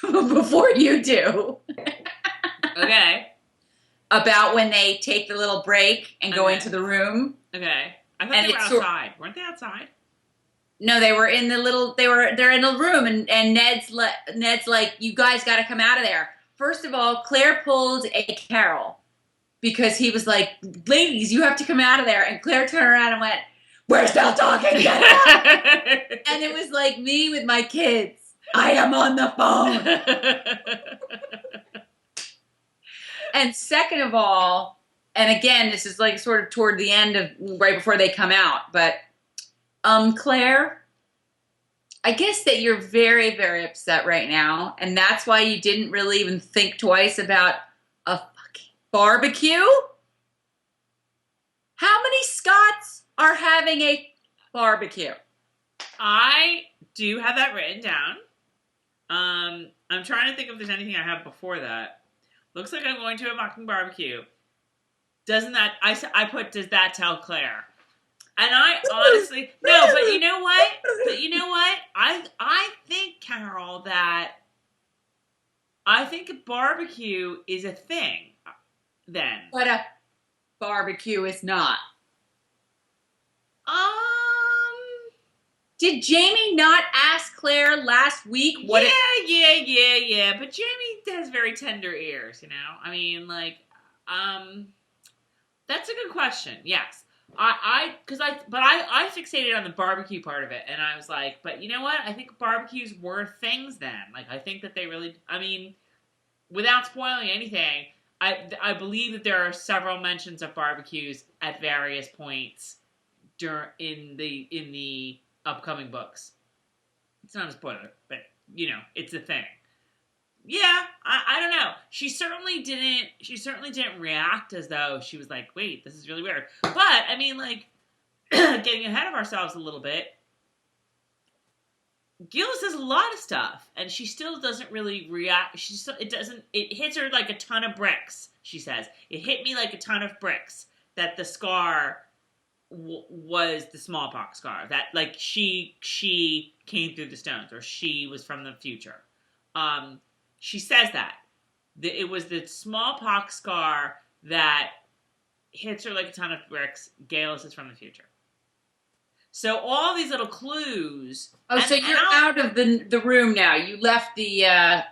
before you do. Okay. About when they take the little break and go into the room. Okay. I thought they were outside. Weren't they outside? No, they were in they're in a room and Ned's like, you guys got to come out of there. First of all, Claire pulled a Carol because he was like, ladies, you have to come out of there. And Claire turned around and went, we're still talking. Get out. And it was like me with my kids. I am on the phone. And second of all, and again, this is sort of toward the end of right before they come out, but Claire, I guess that you're very, very upset right now, and that's why you didn't really even think twice about a fucking barbecue? How many Scots are having a barbecue? I do have that written down. I'm trying to think if there's anything I have before that. Looks like I'm going to a mocking barbecue. Doesn't that... I put, does that tell Claire? And I honestly... No, but you know what? I think, Carol, that... I think a barbecue is a thing then. But a barbecue is not. Did Jamie not ask Claire last week what Yeah. But Jamie has very tender ears, you know? I mean, like, that's a good question. Yes. I fixated on the barbecue part of it, and I was like, but you know what? I think barbecues were things then. Like, I think that they really, I mean, without spoiling anything, I believe that there are several mentions of barbecues at various points in the upcoming books. It's not a spoiler, but you know, it's a thing. Yeah, I don't know. She certainly didn't react as though she was like, wait, this is really weird. But I mean, like, getting ahead of ourselves a little bit, Geillis says a lot of stuff, and she still doesn't really react. It hits her like a ton of bricks, she says. It hit me like a ton of bricks that the scar was the smallpox scar. That, like, she came through the stones, or she was from the future. She says that. It was the smallpox scar that hits her like a ton of bricks. Geillis is from the future. So all these little clues. Oh, so you're out of the room now. You left the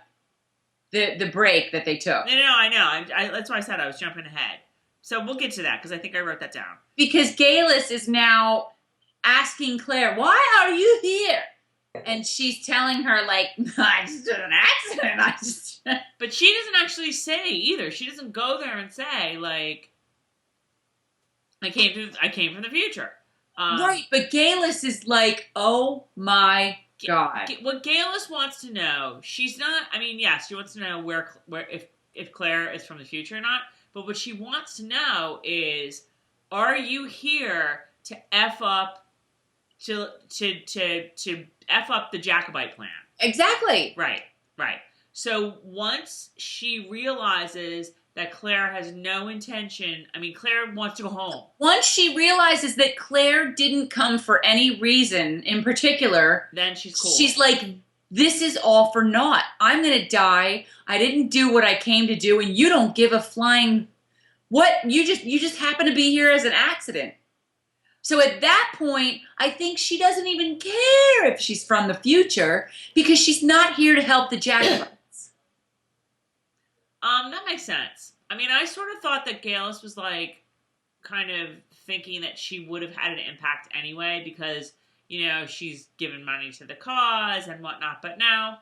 break that they took. No, I know. That's why I said I was jumping ahead. So we'll get to that, because I think I wrote that down. Because Geillis is now asking Claire, why are you here? And she's telling her, like, I just did an accident. But she doesn't actually say either. She doesn't go there and say, like, I came from the future. Right, but Geillis is like, oh my God. What Geillis wants to know, she's not, I mean, yes, she wants to know where if Claire is from the future or not, but what she wants to know is, are you here to F up to F up the Jacobite plan? Exactly. Right. So once she realizes that Claire has no intention, I mean, Claire wants to go home. Once she realizes that Claire didn't come for any reason in particular, then she's cool. She's like, this is all for naught. I'm going to die. I didn't do what I came to do, and you don't give a flying... What? You just happen to be here as an accident. So at that point, I think she doesn't even care if she's from the future, because she's not here to help the Jacobites. That makes sense. I mean, I sort of thought that Geillis was, like, kind of thinking that she would have had an impact anyway, because, you know, she's given money to the cause and whatnot, but no,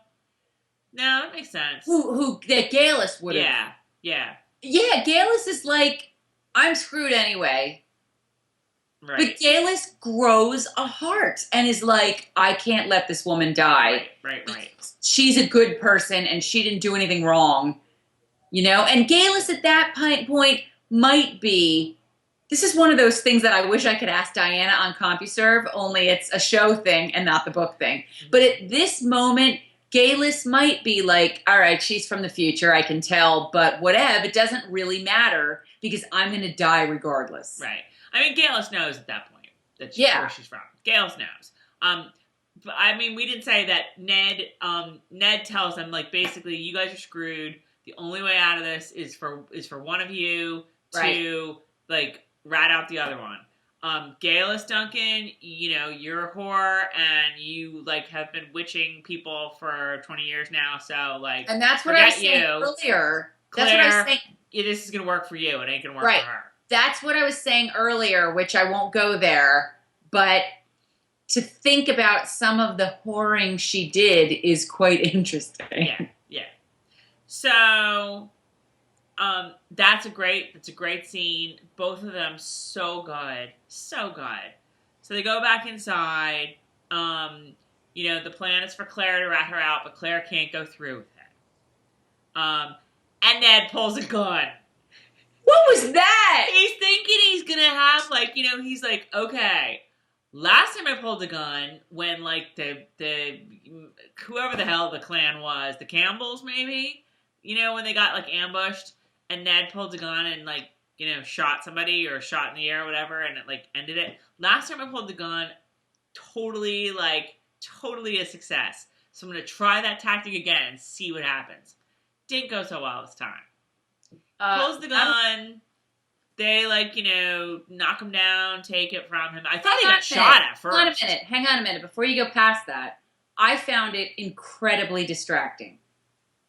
that makes sense. That Geillis would have. Yeah. Yeah, Geillis is like, I'm screwed anyway. Right. But Geillis grows a heart and is like, I can't let this woman die. Right. She's a good person and she didn't do anything wrong. You know? And Geillis at that point might be, this is one of those things that I wish I could ask Diana on CompuServe, only it's a show thing and not the book thing. But at this moment, Geillis might be like, all right, she's from the future, I can tell, but whatever, it doesn't really matter because I'm going to die regardless. Right. I mean, Geillis knows at that point where she's from. Geillis knows. But I mean, we didn't say that Ned tells them, like, basically, you guys are screwed. The only way out of this is for one of you to, like, rat out the other one. Geillis, Duncan, you know, you're a whore and you, like, have been witching people for 20 years now, so, like, and that's what I was saying earlier. Claire, that's what I was saying. This is going to work for you. It ain't going to work for her. That's what I was saying earlier, which I won't go there, but to think about some of the whoring she did is quite interesting. Yeah. So, that's a great scene. Both of them so good. So they go back inside. You know, the plan is for Claire to rat her out, but Claire can't go through with it. And Ned pulls a gun. What was that? He's thinking he's gonna have, like, you know, he's like, okay, Last time I pulled the gun, when like the whoever the hell the clan was, the Campbells maybe, when they got like ambushed, and Ned pulled the gun and like shot somebody or shot in the air or whatever, and it like ended it. Last time I pulled the gun, totally a success. So I'm gonna try that tactic again and see what happens. Didn't go so well this time. Pulls the gun. They, knock him down, take it from him. I thought he got shot at first. Hang on a minute. Before you go past that, I found it incredibly distracting.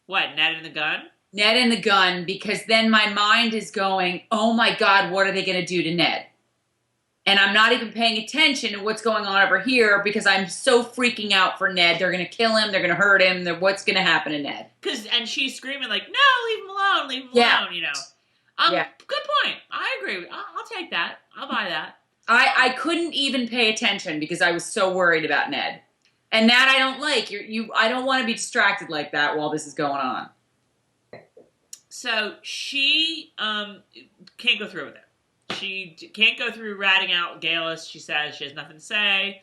What, Ned and the gun? Ned and the gun, because then my mind is going, oh my God, what are they going to do to Ned? And I'm not even paying attention to what's going on over here because I'm so freaking out for Ned. They're going to kill him. They're going to hurt him. What's going to happen to Ned? And she's screaming like, no, leave him alone, Yeah. Good point. I agree. I'll take that. I'll buy that. I couldn't even pay attention because I was so worried about Ned. And that I don't like. I don't want to be distracted like that while this is going on. So she can't go through with it. She can't go through ratting out Geillis. She says she has nothing to say.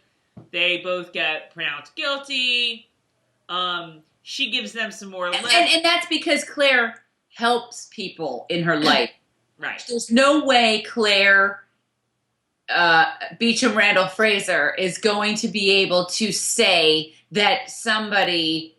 They both get pronounced guilty. She gives them some more lip. And that's because Claire helps people in her life. Right. There's no way Claire Beecham Randall Fraser is going to be able to say that somebody,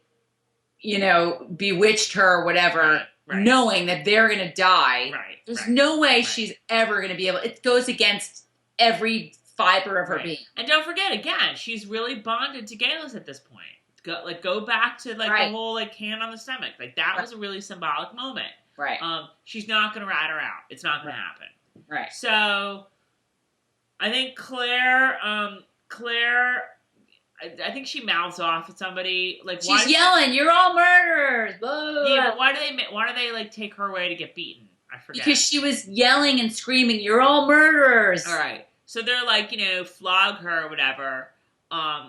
bewitched her or whatever, right. knowing that they're going to die. Right. There's no way she's ever going to be able. It goes against every fiber of her being. And don't forget, again, she's really bonded to Geillis at this point. Go back to the whole hand on the stomach. That was a really symbolic moment. Right. She's not going to rat her out. It's not going to happen. Right. So, I think Claire, I think she mouths off at somebody. She's yelling, "You're all murderers!" Blah. Yeah, but why do they take her away to get beaten? I forget. Because she was yelling and screaming, "You're all murderers!" All right. So they're flog her or whatever.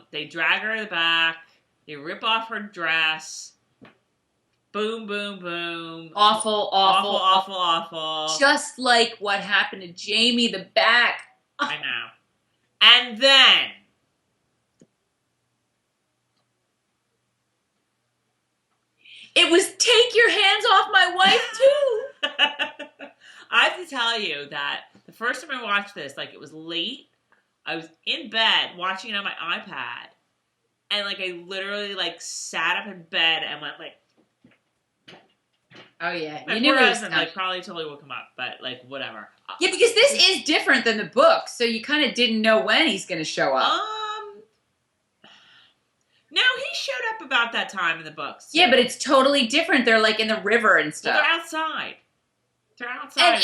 They drag her to the back. They rip off her dress. Boom, boom, boom. Awful. Just like what happened to Jamie the back. I know. And then it was take your hands off my wife too. I have to tell you that the first time I watched this, it was late. I was in bed watching it on my iPad. And, I literally, sat up in bed and went, oh, yeah. My poor husband, probably totally woke him up. But, whatever. Yeah, because this is different than the book. So you kind of didn't know when he's going to show up. No, he showed up about that time in the books. Yeah, but it's totally different. They're, in the river and stuff. Well, they're outside.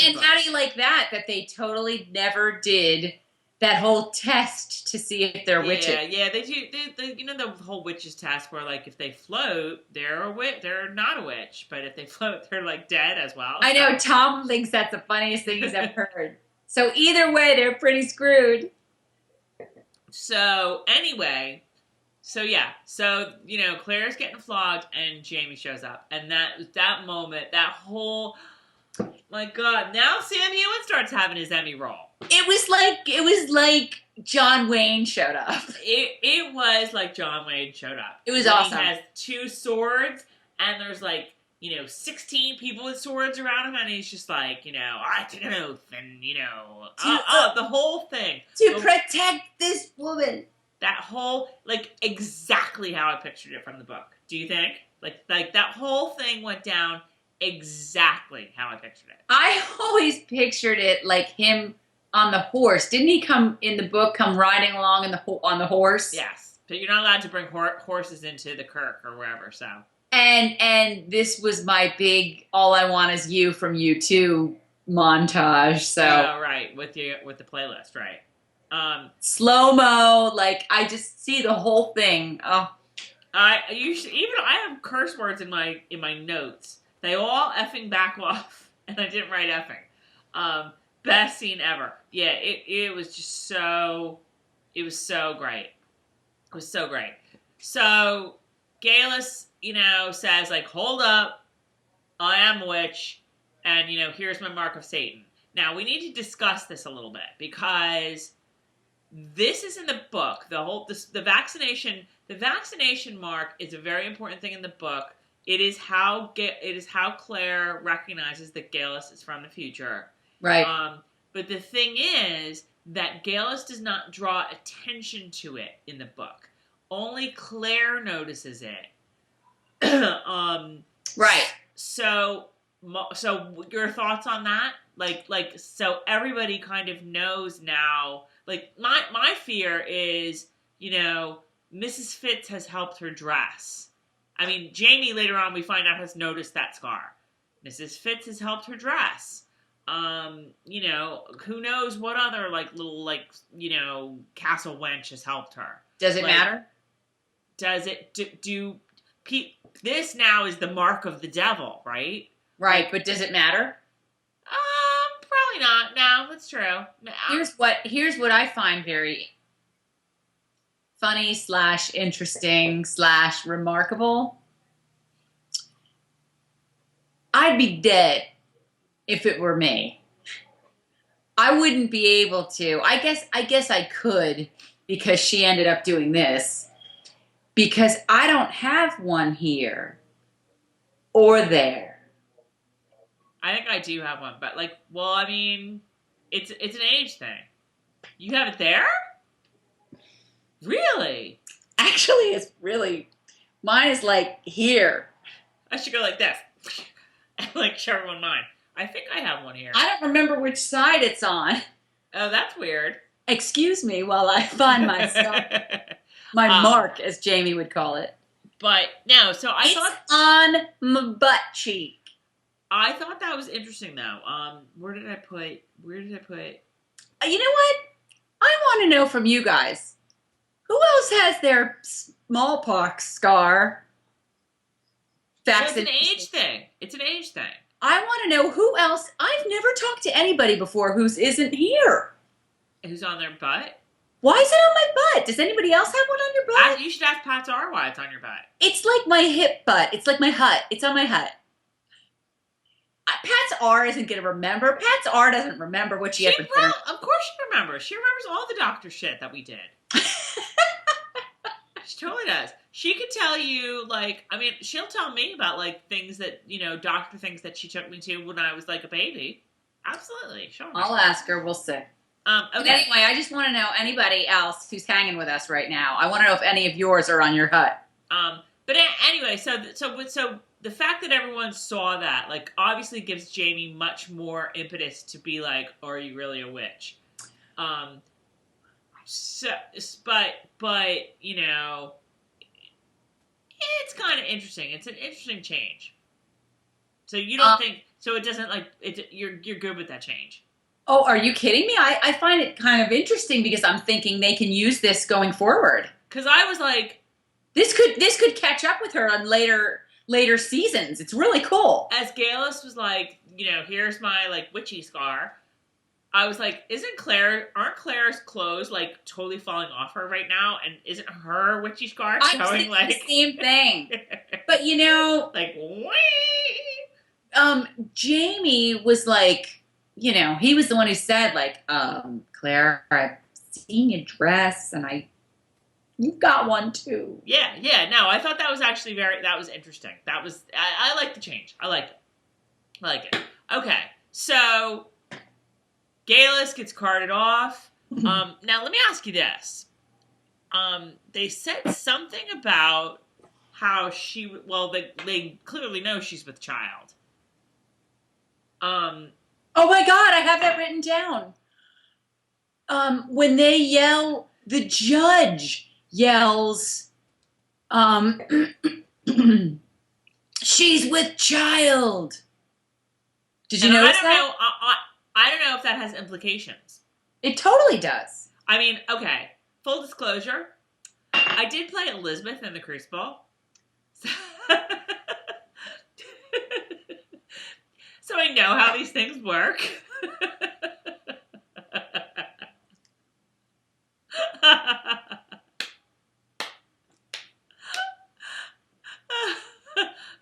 And how do you like that they totally never did that whole test to see if they're witches? Yeah, they do. They the whole witches test where, if they float, they're a witch. They're not a witch, but if they float, they're, dead as well. I know. Tom thinks that's the funniest thing he's ever heard. So either way, they're pretty screwed. So, anyway... So, Claire's getting flogged and Jamie shows up. And that moment, that whole... My God, now Sam Heughan starts having his Emmy roll. It was like John Wayne showed up. It was like John Wayne showed up. It was awesome. He has 2 swords, and there's 16 people with swords around him, and he's just I took an oath, and the whole thing to protect this woman. That whole exactly how I pictured it from the book. Do you think that whole thing went down exactly how I pictured it? I always pictured it like him on the horse. Didn't he come riding along on the horse? Yes, but you're not allowed to bring horses into the kirk or wherever. So and this was my big "All I Want Is You" from U2 montage. So right with the playlist, right? Slow mo, I just see the whole thing. Oh, I have curse words in my notes. They all effing back off, and I didn't write effing. Best scene ever. Yeah, it was just so. It was so great. It was so great. So Geillis, says hold up, I am a witch, and here's my mark of Satan. Now we need to discuss this a little bit because This is in the book. The vaccination mark is a very important thing in the book. It is how Claire recognizes that Geillis is from the future. Right. But the thing is that Geillis does not draw attention to it in the book. Only Claire notices it. Right. So your thoughts on that? So everybody kind of knows now. Like, my fear is, Mrs. Fitz has helped her dress. I mean, Jamie later on we find out has noticed that scar. Mrs. Fitz has helped her dress. Who knows what other little castle wench has helped her. Does it matter? Does it this now is the mark of the devil, right? Right, but does it matter? Probably not. No, that's true. Here's what I find very funny / interesting / remarkable. I'd be dead if it were me. I wouldn't be able to. I guess I could, because she ended up doing this. Because I don't have one here or there. I think I do have one, but it's an age thing. You have it there? Really? Actually, it's really, mine is here. I should go like this. And show everyone mine. I think I have one here. I don't remember which side it's on. Oh, that's weird. Excuse me while I find my stuff. My mark, as Jamie would call it. But no, so I thought on my butt cheek. I thought that was interesting, though. Where did I put? You know what? I want to know from you guys. Who else has their smallpox scar? Vaccination. Well, it's an age thing. I want to know who else. I've never talked to anybody before who isn't here. Who's on their butt? Why is it on my butt? Does anybody else have one on your butt? You should ask Pat's R why it's on your butt. It's like my hip butt. It's like my hut. It's on my hut. Pat's R isn't going to remember. Pat's R doesn't remember what she had for dinner. Of course she remembers. She remembers all the doctor shit that we did. She totally does. She could tell you, she'll tell me about, things that, doctor things that she took me to when I was, a baby. Absolutely. I'll ask her. We'll see. Okay. But anyway, I just want to know anybody else who's hanging with us right now. I want to know if any of yours are on your hut. But anyway, so the fact that everyone saw that, obviously gives Jamie much more impetus to be like, are you really a witch? But it's kind of interesting. It's an interesting change. So you don't think, so it doesn't you're good with that change. Oh, are you kidding me? I find it kind of interesting because I'm thinking they can use this going forward. Because I was like, this could catch up with her on later seasons. It's really cool. As Geillis was like, here's my witchy scar. I was like, aren't Claire's clothes totally falling off her right now? And isn't her witchy scar showing the same thing? But Jamie was he was the one who said Claire, I've seen your dress and you've got one too. Yeah. No, I thought that was actually that was interesting. That was, I like the change. I like it. Okay. So Geillis gets carted off. Now let me ask you this. They said something about how they clearly know she's with child. Oh my God, I have that written down. When they yell, the judge yells, she's with child. Did you notice that? I don't know if that has implications. It totally does. I mean, okay, full disclosure, I did play Elizabeth in the Crucible. So I know how these things work.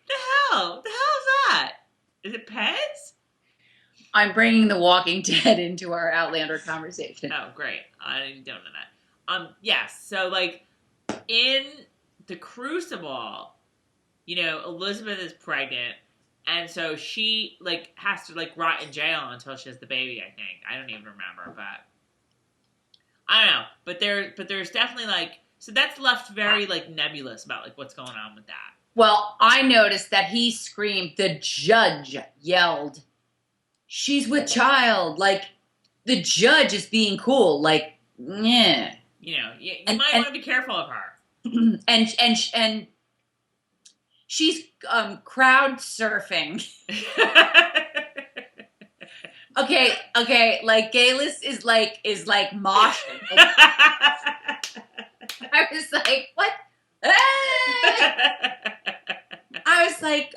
The hell is that? Is it Pez? I'm bringing The Walking Dead into our Outlander conversation. Oh, great. I don't know that. Yes. So, like, in the Crucible, Elizabeth is pregnant, and so she, like, has to, like, rot in jail until she has the baby, I think. I don't even remember, but I don't know. But there's definitely, like, so that's left very, like, nebulous about, like, what's going on with that. Well, I noticed that he screamed, the judge yelled, she's with child. Like, the judge is being cool. Like, yeah. You might want to be careful of her. And she's crowd surfing. Okay, like Geillis is like moshing. Like, I was like, what? I was like,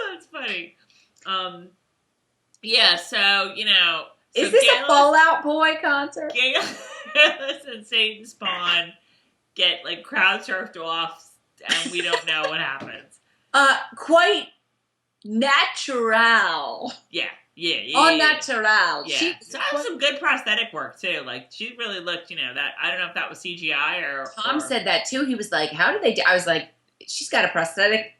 that's funny. Yeah, so, is this a Fall Out Boy concert? Geillis and Satan Spawn get, like, crowd surfed off, and we don't know what happens. Quite natural. Yeah. Unnatural. Yeah. So that was some good prosthetic work, too. Like, she really looked, that, I don't know if that was CGI or... Tom said that, too. He was like, how did they do... I was like, she's got a prosthetic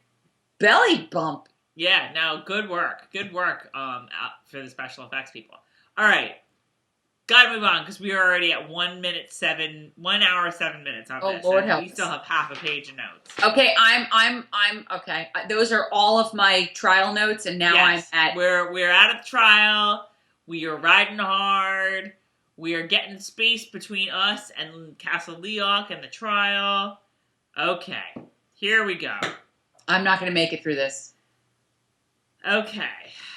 belly bump. Yeah, no, good work. Good work for the special effects people. All right. Gotta move on, because we are already at 1 hour, 7 minutes on this. Lord help us. We still have half a page of notes. Okay, I'm okay. Those are all of my trial notes, and now yes, I'm at... We're out of the trial. We are riding hard. We are getting space between us and Castle Laoghaire and the trial. Okay, here we go. I'm not going to make it through this. Okay.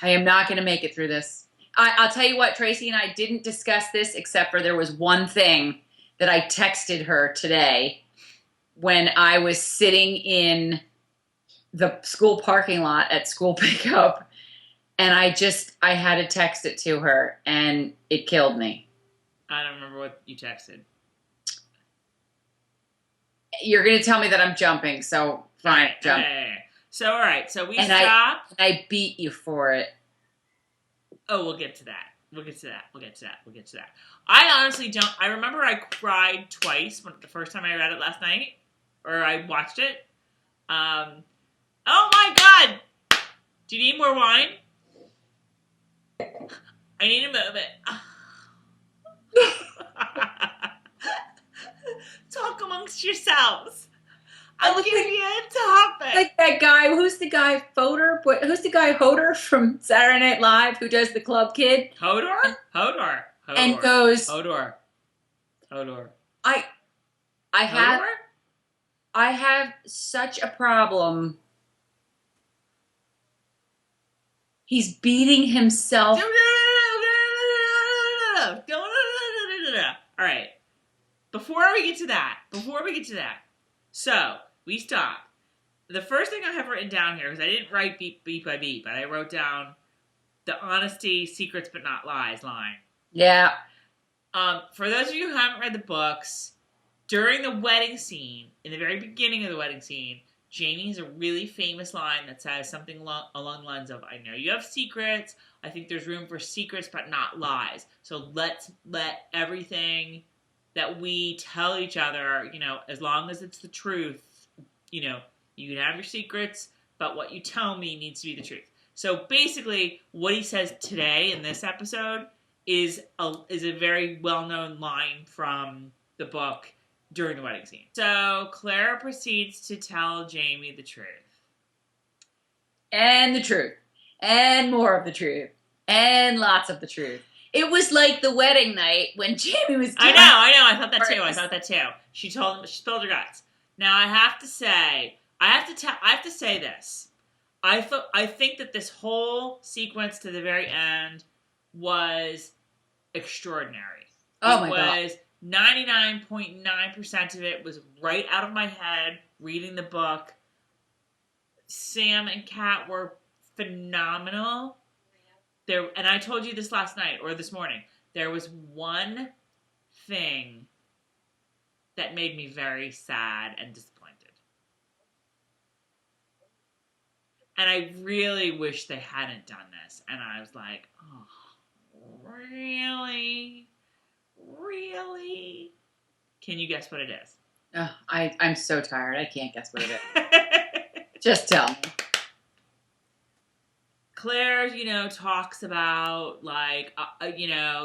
I am not going to make it through this. I'll tell you what, Tracey and I didn't discuss this, except for there was one thing that I texted her today when I was sitting in the school parking lot at school pickup, and I had to text it to her, and it killed me. I don't remember what you texted. You're going to tell me that I'm jumping, so fine, jump. Okay. So, all right, so we stopped. I beat you for it. Oh, we'll get to that. We'll get to that. I honestly don't... I remember I cried twice the first time I read it last night. Or I watched it. Oh my god! Do you need more wine? I need a moment. Talk amongst yourselves. I'll give you a topic. Like that guy, who's the guy, Fodor? Who's the guy, Hodor from Saturday Night Live, who does the Club Kid? Hodor. And goes... Hodor. I have such a problem. He's beating himself. All right. Before we get to that, so we stop. The first thing I have written down here, because I didn't write beat by beat, but I wrote down the honesty, secrets, but not lies line. Yeah. For those of you who haven't read the books, during the wedding scene, in the very beginning of the wedding scene, Jamie has a really famous line that says something along the lines of, I know you have secrets. I think there's room for secrets, but not lies. So let's let everything that we tell each other, as long as it's the truth, you can have your secrets, but what you tell me needs to be the truth. So basically, what he says today in this episode is a very well-known line from the book during the wedding scene. So Clara proceeds to tell Jamie the truth. And the truth. And more of the truth. And lots of the truth. It was like the wedding night when Jamie was doing... I know. I thought that too. She told him, she spilled her guts. Now I have to say this. I think that this whole sequence to the very end was extraordinary. Oh my God. 99.9% of it was right out of my head reading the book. Sam and Kat were phenomenal. And I told you this last night or this morning. There was one thing that made me very sad and disappointed. And I really wish they hadn't done this. And I was like, oh, really? Really? Can you guess what it is? I'm so tired. I can't guess what it is. Just tell me. Claire, talks about, like,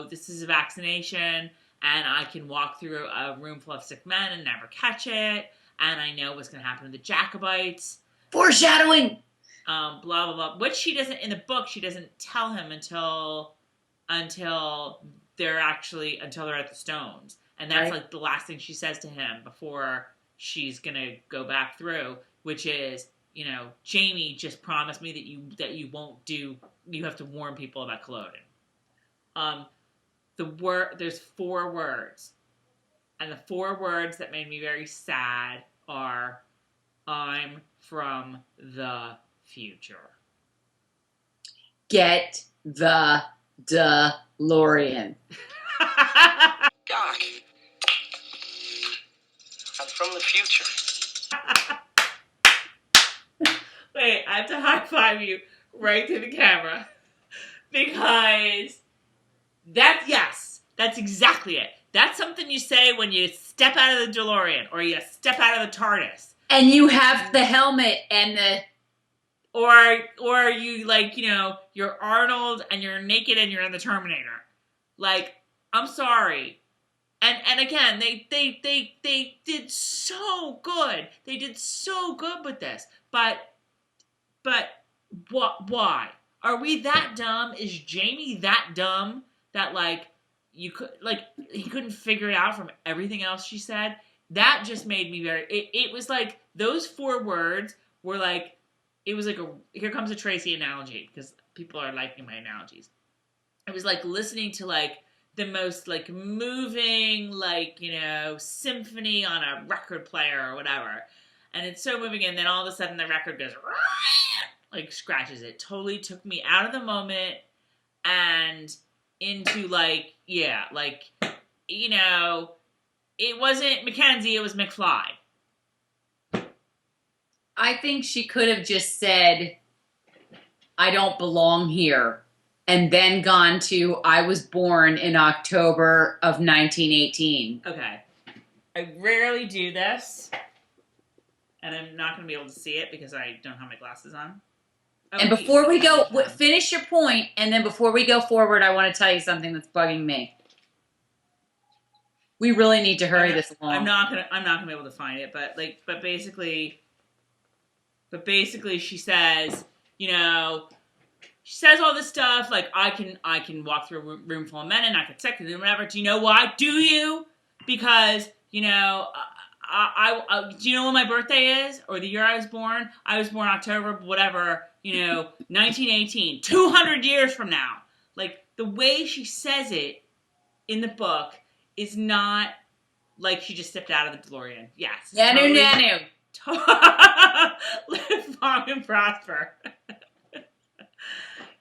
this is a vaccination, and I can walk through a room full of sick men and never catch it, and I know what's going to happen to the Jacobites. Foreshadowing! Blah, blah, blah. Which she doesn't, in the book, she doesn't tell him until they're at the stones. And that's, right. like, the last thing she says to him before she's going to go back through, which is, Jamie just promised me that you won't do. You have to warn people about Culloden. There's 4 words, and the 4 words that made me very sad are, "I'm from the future." Get the DeLorean. Doc, I'm from the future. Wait, I have to high five you right through the camera because that's exactly it. That's something you say when you step out of the DeLorean or you step out of the TARDIS. And you have the helmet and the... Or you, like, you're Arnold and you're naked and you're in the Terminator. Like, I'm sorry. And again, they did so good. They did so good with this. But what? Why? Are we that dumb? Is Jamie that dumb that, like, he couldn't figure it out from everything else she said? That just made me very... It was like, those 4 words were like... It was like here comes a Tracey analogy, because people are liking my analogies. It was like listening to, like, the most, like, moving, like, symphony on a record player or whatever. And it's so moving, and then all of a sudden the record goes... like, scratches it. Totally took me out of the moment and into, like, yeah, like, it wasn't Mackenzie, it was McFly. I think she could have just said, I don't belong here, and then gone to, I was born in October of 1918. Okay. I rarely do this, and I'm not going to be able to see it because I don't have my glasses on. Oh, and before we go, finish your point, and then before we go forward, I want to tell you something that's bugging me. We really need to hurry this along. I'm not gonna be able to find it, but basically she says, she says all this stuff like, I can walk through a room full of men and I can sex and whatever. Do you know why? Do you? Because do you know when my birthday is, or the year I was born? I was born October, whatever, 1918, 200 years from now. Like, the way she says it in the book is not like she just stepped out of the DeLorean. Yes. Nanu. Live long and prosper.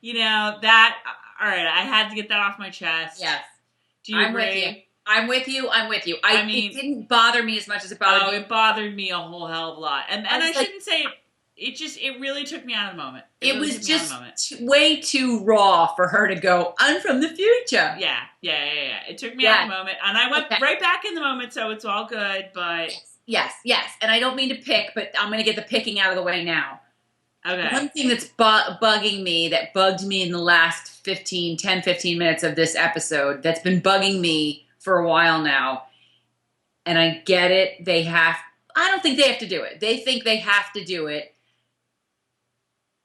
That, all right, I had to get that off my chest. Yes. Do you agree? I'm with you. I mean, it didn't bother me as much as it bothered you. It bothered me a whole hell of a lot. And I shouldn't say it really took me out of the moment. It really was just way too raw for her to go, I'm from the future. Yeah. It took me out of the moment. And I went right back in the moment, so it's all good, but... Yes. And I don't mean to pick, but I'm going to get the picking out of the way now. Okay. One thing that's bugging me, that bugged me in the last 10, 15 minutes of this episode, that's been bugging me for a while now, and I get it, I don't think they have to do it. They think they have to do it.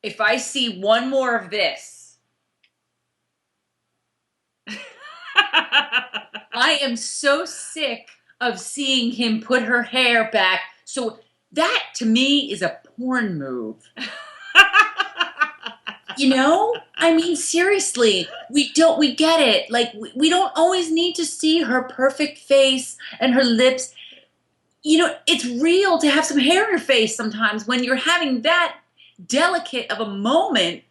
If I see one more of this, I am so sick of seeing him put her hair back. So that, to me, is a porn move. I mean, seriously, we get it. Like, we don't always need to see her perfect face and her lips. It's real to have some hair in your face sometimes when you're having that delicate of a moment.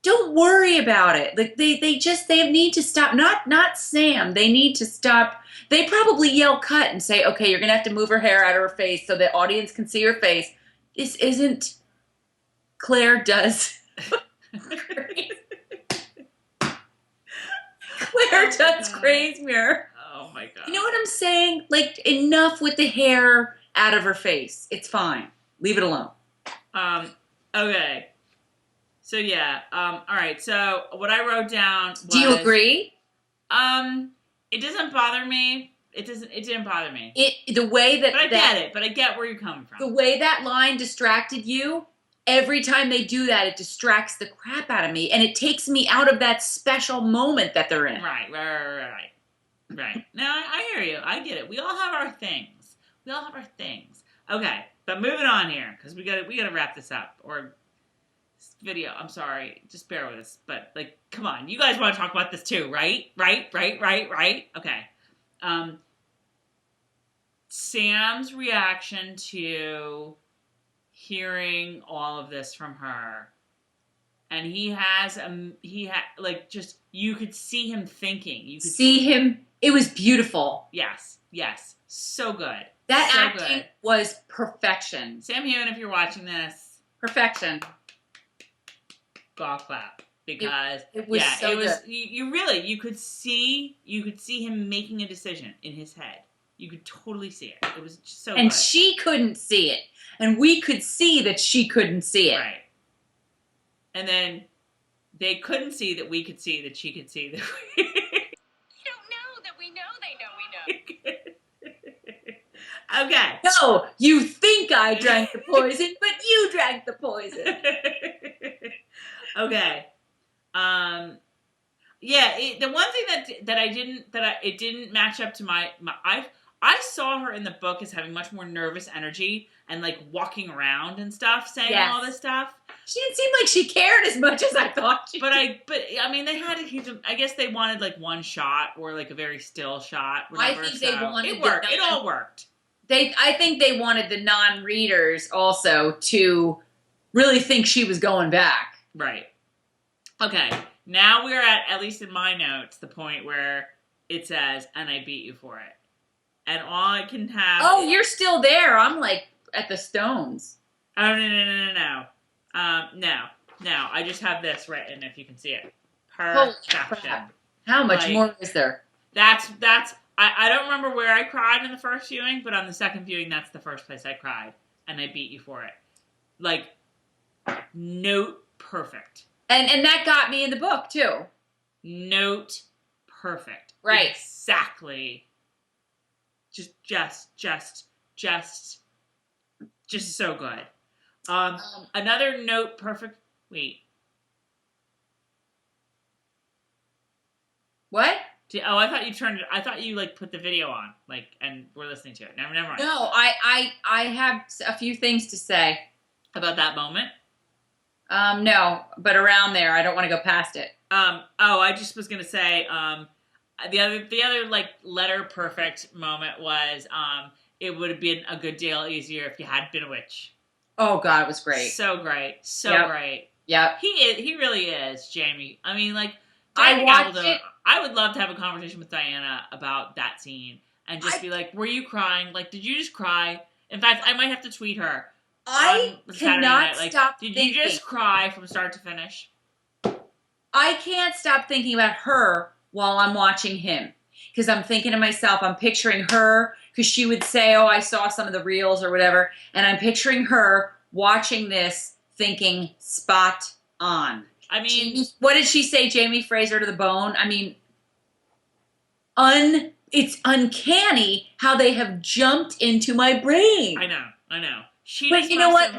Don't worry about it. Like, they need to stop. Not Sam. They need to stop. They probably yell cut and say, okay, you're going to have to move her hair out of her face so the audience can see her face. This isn't Claire does. Claire does Graysimere. Oh my god. You know what I'm saying? Like, enough with the hair out of her face. It's fine. Leave it alone. Okay. So yeah. All right. So what I wrote down was, Do you agree? It doesn't bother me. It didn't bother me. The way that But I get it. But I get where you're coming from. the way that line distracted you, every time they do that, it distracts the crap out of me, and it takes me out of that special moment that they're in. Right. No, I hear you. I get it. We all have our things. Okay, but moving on here because we gotta wrap this up. Or this video. I'm sorry. Just bear with us. But like, come on, you guys want to talk about this too, right? Right. Okay. Sam's reaction to hearing all of this from her, and just you could see him thinking. You could see him. It was beautiful. Yes, so good. That so acting good. was perfection. Sam Hewen, if you're watching this, Perfection. golf clap because it was so it was good. you could see him making a decision in his head. You could totally see it. It was just so And good. she couldn't see it. And we could see that she couldn't see it. Right. And then they couldn't see that we could see that she could see that we... You don't know that we know they know we know. Okay. No, you think I drank the poison, but you drank the poison. Okay. Yeah, the one thing it didn't match up to I saw her in the book as having much more nervous energy and like walking around and stuff, saying all this stuff. She didn't seem like she cared as much as I thought she did. I mean, they had I guess they wanted like one shot or like a very still shot. Whatever, I think they wanted it worked. It all worked. I think they wanted the non-readers also to really think she was going back. Right. Okay. Now we're at least in my notes, the point where it says, "And I beat you for it." And all I can have... Oh, you're still there. I'm like at the Stones. Oh, no. No. I just have this written, if you can see it. Perfection. How much more is there? I don't remember where I cried in the first viewing, but on the second viewing, that's the first place I cried. And I beat you for it. Like, note perfect. And that got me in the book, too. Note perfect. Right. Exactly. Just so good. Another note perfect. Wait. What? I thought you turned it. I thought you like put the video on, like, and we're listening to it. Never mind. No, I have a few things to say About that moment. No, but around there, I don't want to go past it. I just was gonna say, the other like letter perfect moment was, it would have been a good deal easier if you had been a witch. Oh God, it was great. So great. Great. Yep. He really is, Jamie. I mean, like, I watched it. I would love to have a conversation with Diana about that scene and just be like, were you crying? Like, did you just cry? In fact, I might have to tweet her. I cannot stop did thinking. you just cry from start to finish? I can't stop thinking about her while I'm watching him. Because I'm thinking to myself, I'm picturing her, because she would say, oh, I saw some of the reels or whatever, and I'm picturing her watching this thinking, spot on. I mean... What did she say, Jamie Fraser to the bone? I mean, it's uncanny how they have jumped into my brain. I know. But you know what?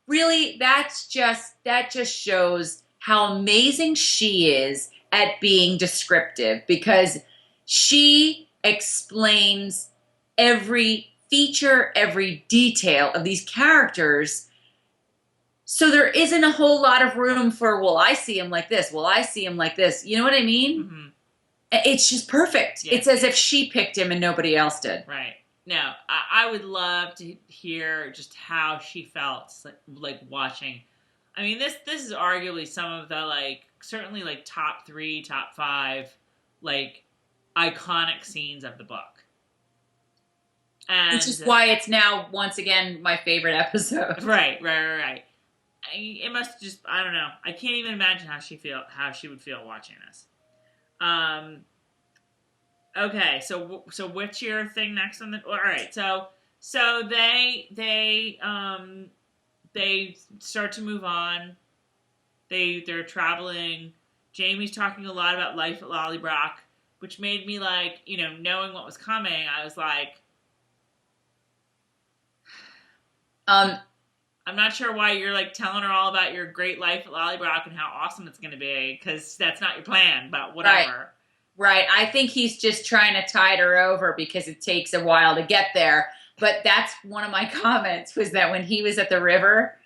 Really, that just shows how amazing she is at being descriptive, because she explains every feature, every detail of these characters. So there isn't a whole lot of room for, well, I see him like this. Well, I see him like this. You know what I mean? Mm-hmm. It's just perfect. Yeah. It's as if she picked him and nobody else did. Right. No, I would love to hear just how she felt like watching. I mean, this is arguably some of the, like, certainly like top 3, top 5, like, iconic scenes of the book. And which is why it's now once again my favorite episode. Right. it must just, I don't know. I can't even imagine how she would feel watching this. Okay, so what's your thing next on the? All right, so they start to move on. They're traveling. Jamie's talking a lot about life at Lollybrock, which made me like, knowing what was coming, I was like, I'm not sure why you're like telling her all about your great life at Lollybrock and how awesome it's going to be, because that's not your plan, but whatever. Right. I think he's just trying to tide her over because it takes a while to get there. But that's one of my comments, was that when he was at the river,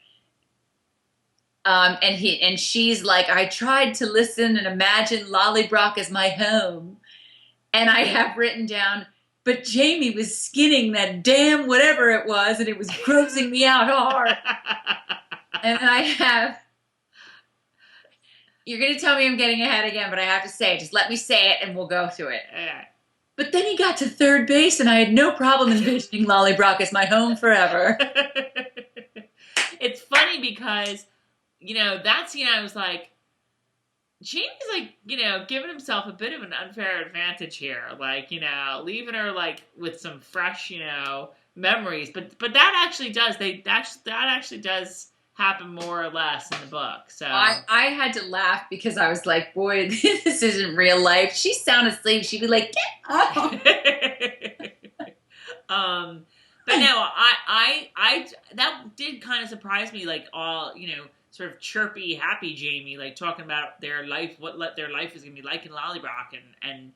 and she's like, I tried to listen and imagine Lollybrock as my home. And I have written down, but Jamie was skinning that damn whatever it was, and it was grossing me out hard. And I have, you're going to tell me I'm getting ahead again, but I have to say it. Just let me say it, and we'll go through it. Yeah. But then he got to third base, and I had no problem envisioning Lollybrock as my home forever. It's funny because, that scene, I was like, Jamie's like, giving himself a bit of an unfair advantage here. Like, leaving her like with some fresh, memories. But that actually does. That actually does happen more or less in the book. So I had to laugh because I was like, boy, this isn't real life. She's sound asleep. She'd be like, get up. But no, I that did kind of surprise me. Like all, sort of chirpy, happy Jamie, like talking about their life, their life is gonna be like in Lollybrock, and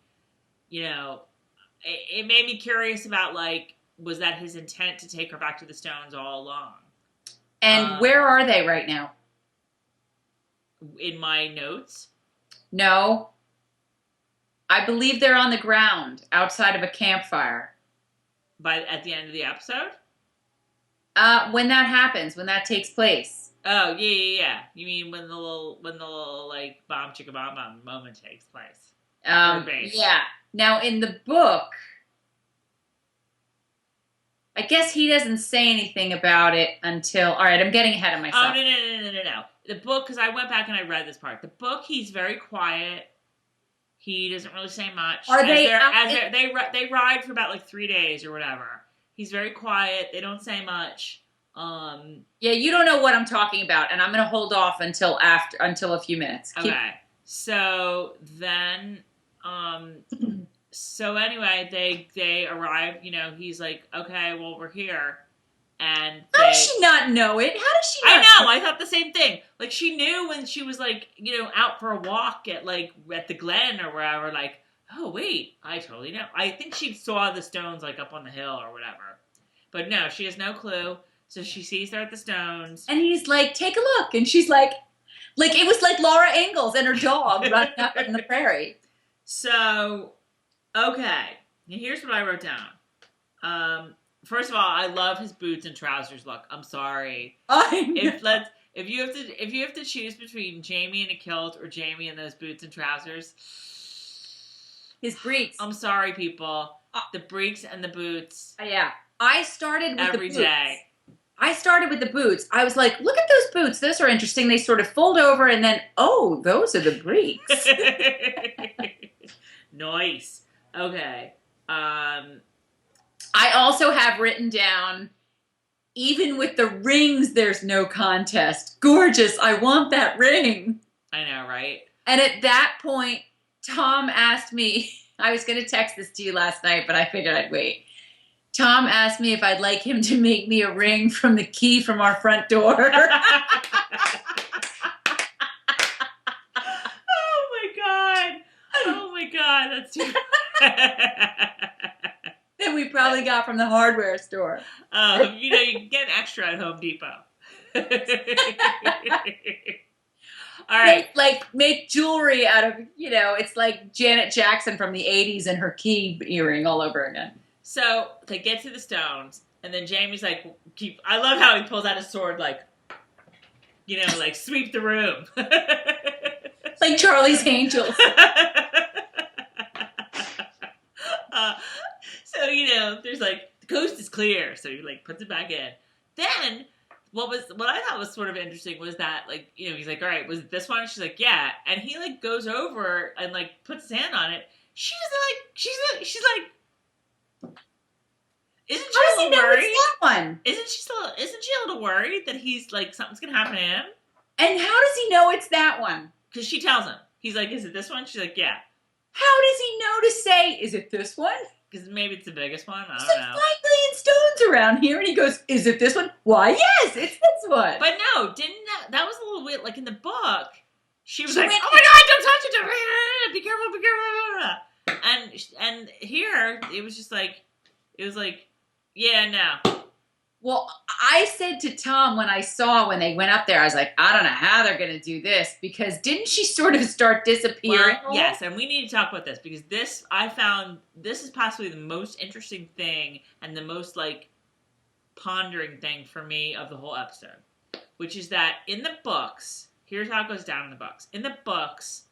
it made me curious about like, was that his intent to take her back to the Stones all along? And where are they right now? In my notes? No. I believe they're on the ground outside of a campfire. At the end of the episode? When that happens, when that takes place. Oh, yeah. You mean when the little like bomb chicka bomb bomb moment takes place? Yeah. Now in the book, I guess he doesn't say anything about it until... All right, I'm getting ahead of myself. Oh, no. The book, because I went back and I read this part. The book, he's very quiet. He doesn't really say much. They ride for about like 3 days or whatever. He's very quiet. They don't say much. Yeah, you don't know what I'm talking about, and I'm going to hold off until a few minutes. Okay. So then... So anyway, they arrive, he's like, okay, well, we're here. And how does she not know it? How does she not I know, I thought the same thing. Like, she knew when she was, like, out for a walk at the Glen or wherever, like, oh, wait, I totally know. I think she saw the Stones, like, up on the hill or whatever. But no, she has no clue. So she sees her at the Stones. And he's like, take a look. And she's like, it was like Laura Ingalls and her dog running up in the prairie. So... Okay, here's what I wrote down. First of all, I love his boots and trousers look. I'm sorry. If you have to choose between Jamie in a kilt or Jamie in those boots and trousers, his breeks. I'm sorry, people. The breeks and the boots. Yeah, I started with every the boots. day. I started with the boots. I was like, look at those boots. Those are interesting. They sort of fold over, and then those are the breeks. Nice. Okay. I also have written down, even with the rings, there's no contest. Gorgeous. I want that ring. I know, right? And at that point, Tom asked me, I was going to text this to you last night, but I figured I'd wait. Tom asked me if I'd like him to make me a ring from the key from our front door. Oh my God, that's too... That we probably got from the hardware store. You can get an extra at Home Depot. All right. Make jewelry out of, it's like Janet Jackson from the 80s and her key earring all over again. So they get to the Stones, and then Jamie's like, I love how he pulls out his sword, like sweep the room. Like Charlie's Angels. So, there's the coast is clear, so he puts it back in. Then what I thought was sort of interesting was that, like, you know, he's like, all right, was it this one? She's like, yeah. And he, like, goes over and, like, puts his hand on it. She's like, isn't she How a does he little know worried? it's that one? Isn't she a little worried that he's, like, something's going to happen to him? And how does he know it's that one? Because she tells him. He's like, is it this one? She's like, yeah. How does he know to say, is it this one? Because maybe it's the biggest one. I There's don't like know. 5 million stones around here. And he goes, is it this one? Why, yes, it's this one. But no, didn't that was a little weird. Like in the book, she was She like, went- "Oh my god, don't touch it! Be careful, be careful!" And here it was just like, yeah, no. Well, I said to Tom when they went up there, I was like, I don't know how they're going to do this, because didn't she sort of start disappearing? Well, yes, and we need to talk about this because I found this is possibly the most interesting thing and the most like pondering thing for me of the whole episode, which is that in the books, here's how it goes down in the books. In the books,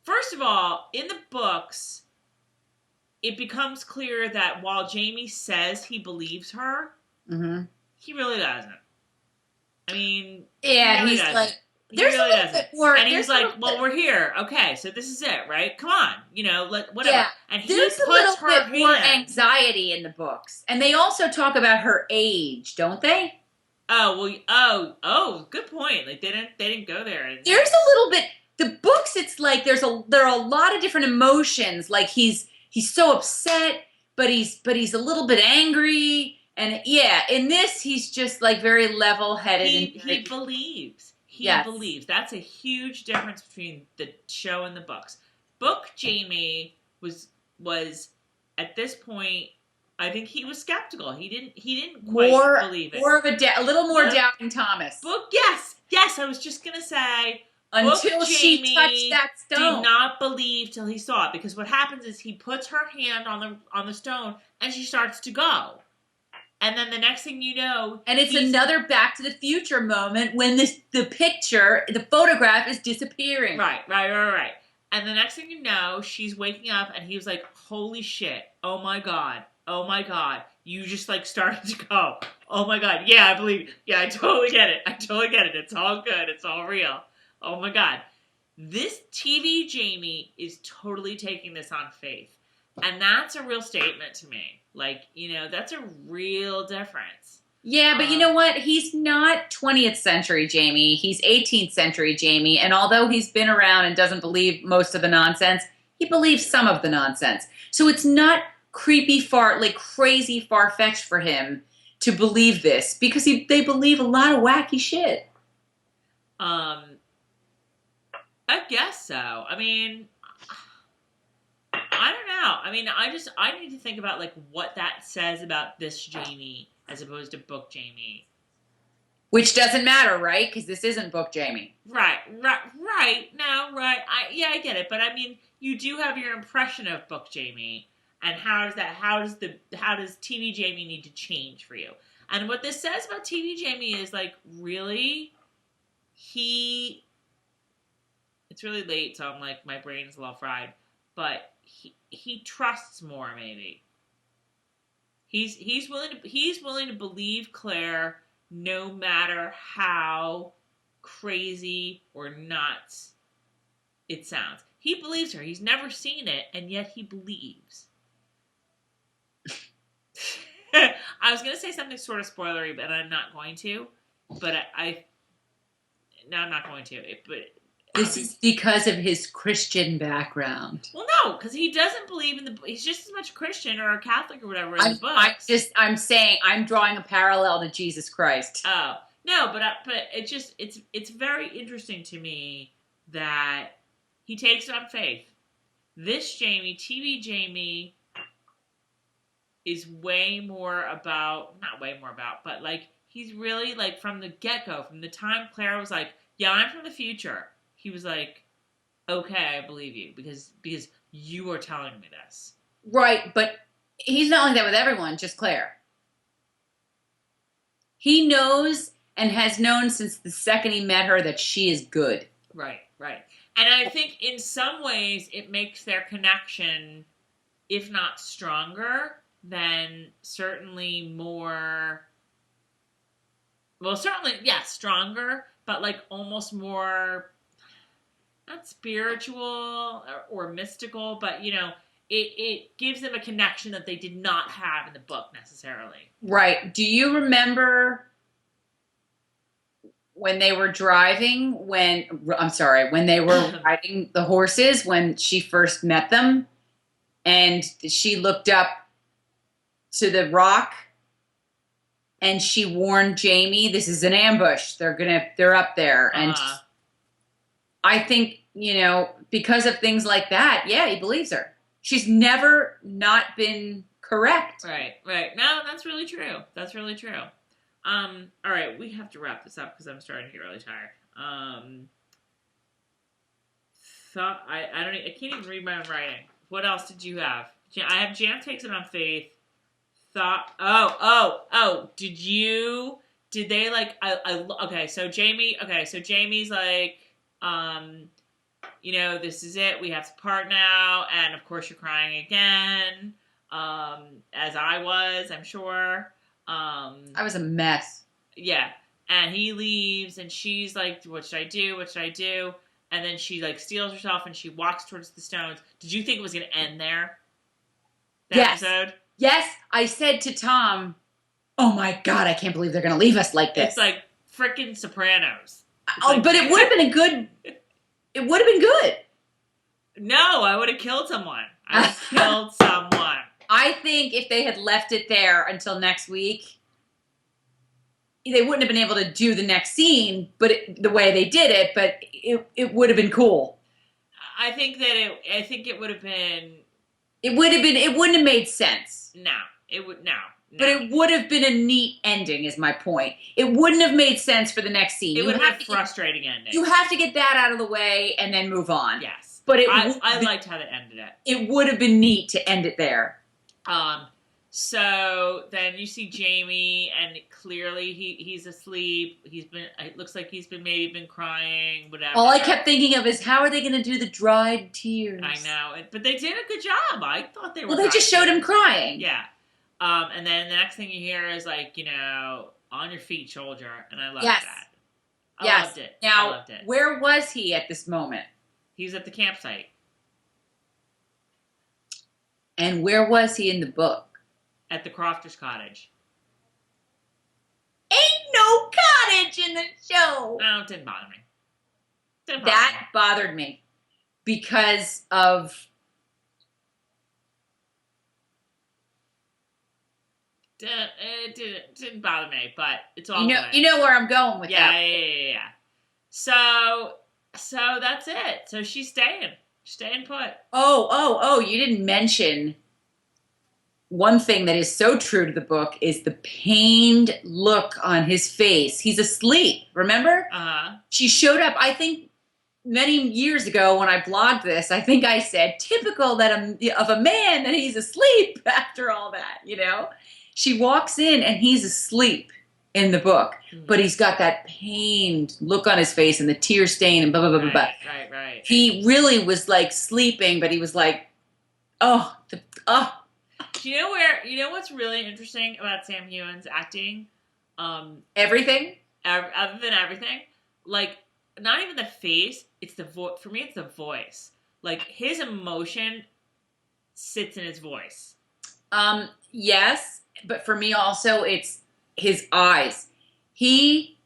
first of all, in the books, it becomes clear that while Jamie says he believes her, Mm-hmm. he really doesn't. I mean, Yeah, he really he's doesn't. like, He there's really a little doesn't. bit more. And he's there's a like, little well, bit- we're here. Okay, so this is it, right? Come on. You know, whatever. Yeah, And he there's puts a little her bit hand. more anxiety in the books. And they also talk about her age, don't they? Oh, well, good point. Like, they didn't go there. There's a little bit, the books, it's like there are a lot of different emotions. Like he's so upset, but he's a little bit angry. And yeah, in this, he's just like very level-headed. He believes. He Yes. believes. That's a huge difference between the show and the books. Book Jamie was at this point, I think he was skeptical. He didn't quite believe it. More of a little more Yeah. doubting Thomas. Book, yes. I was just gonna say, Until Book she Jamie touched that stone. did not believe till he saw it, because what happens is he puts her hand on the stone and she starts to go, and then the next thing you know, And it's another Back to the Future moment when the photograph is disappearing. right. And the next thing you know, she's waking up, and he was like, "Holy shit! Oh my god! You just like started to go. Oh my god! Yeah, I believe. Yeah, I totally get it. It's all good. It's all real. Oh my god! This TV Jamie is totally taking this on faith, and that's a real statement to me. Like, you know, that's a real difference. Yeah, but you know what? He's not 20th century Jamie. He's 18th century Jamie. And although he's been around and doesn't believe most of the nonsense, he believes some of the nonsense. So it's not crazy far-fetched for him to believe this, because they believe a lot of wacky shit. I guess so. I mean, I don't know. I mean, I need to think about like what that says about this Jamie as opposed to book Jamie. Which doesn't matter, right? Because this isn't book Jamie. Right. No, right. I get it, but I mean, you do have your impression of book Jamie, and how does TV Jamie need to change for you? And what this says about TV Jamie is like, really, it's really late, so I'm like, my brain's a little fried, but he trusts more, maybe. He's willing to believe Claire no matter how crazy or nuts it sounds. He believes her. He's never seen it, and yet he believes. I was going to say something sort of spoilery, but I'm not going to. But I'm not going to. This is because of his Christian background. Well, no, because he doesn't believe in he's just as much Christian or a Catholic or whatever in the books. I'm saying, I'm drawing a parallel to Jesus Christ. Oh, no, but it's very interesting to me that he takes it on faith. This Jamie, TV Jamie, is not way more about, but like, he's really like from the get-go, from the time Claire was like, yeah, I'm from the future. He was like, okay, I believe you because you are telling me this. Right, but he's not like that with everyone, just Claire. He knows and has known since the second he met her that she is good. Right. And I think in some ways it makes their connection, if not stronger, then certainly more Well, certainly, yeah, stronger, but like almost more, not spiritual or mystical, but it gives them a connection that they did not have in the book necessarily. Right. Do you remember when they were driving, when they were riding the horses when she first met them and she looked up to the rock and she warned Jamie, this is an ambush. They're up there. And I think, because of things like that, yeah, he believes her. She's never not been correct. Right. No, that's really true. All right, we have to wrap this up because I'm starting to get really tired. I can't even read my own writing. What else did you have? I have Jam takes it on faith. Did they like, so Jamie's like, this is it. We have to part now. And of course you're crying again. As I was, I'm sure. I was a mess. Yeah. And he leaves and she's like, what should I do? And then she like steals herself and she walks towards the stones. Did you think it was going to end there? Yes. Episode? Yes. I said to Tom, oh my God, I can't believe they're going to leave us like this. It's like freaking Sopranos. But it would have been it would have been good. No, I would have killed someone. I think if they had left it there until next week, they wouldn't have been able to do the next scene, but the way they did it, but it would have been cool. I think it would have been. It wouldn't have made sense. No. But it would have been a neat ending, is my point. It wouldn't have made sense for the next scene. It would have been a frustrating ending. You have to get that out of the way and then move on. Yes. But I liked how they ended it. It would have been neat to end it there. So then you see Jamie, and clearly he's asleep. It looks like he's been crying, whatever. All I kept thinking of is, how are they going to do the dried tears? I know, but they did a good job. I thought they were. Well, they just showed him crying. Yeah. And then the next thing you hear is like, on your feet, soldier, and I loved that. I loved it. Now, I loved it. Where was he at this moment? He's at the campsite. And where was he in the book? At the Crofter's cottage. Ain't no cottage in the show. No, it didn't bother me. That bothered me because of... It didn't bother me, but it's all you know where I'm going with that. Yeah. So that's it. So she's staying put. Oh, you didn't mention one thing that is so true to the book is the pained look on his face. He's asleep, remember? Uh-huh. She showed up, I think, many years ago when I blogged this. I think I said, typical of a man that he's asleep after all that, She walks in and he's asleep in the book, but he's got that pained look on his face and the tear stain and blah, blah, blah, blah, blah. Right. He really was like sleeping, but he was like, You know what's really interesting about Sam Heughan's acting? Everything? Other than everything. Like, not even the face, it's the voice. For me, it's the voice. Like, his emotion sits in his voice. Yes, but for me also, it's his eyes. He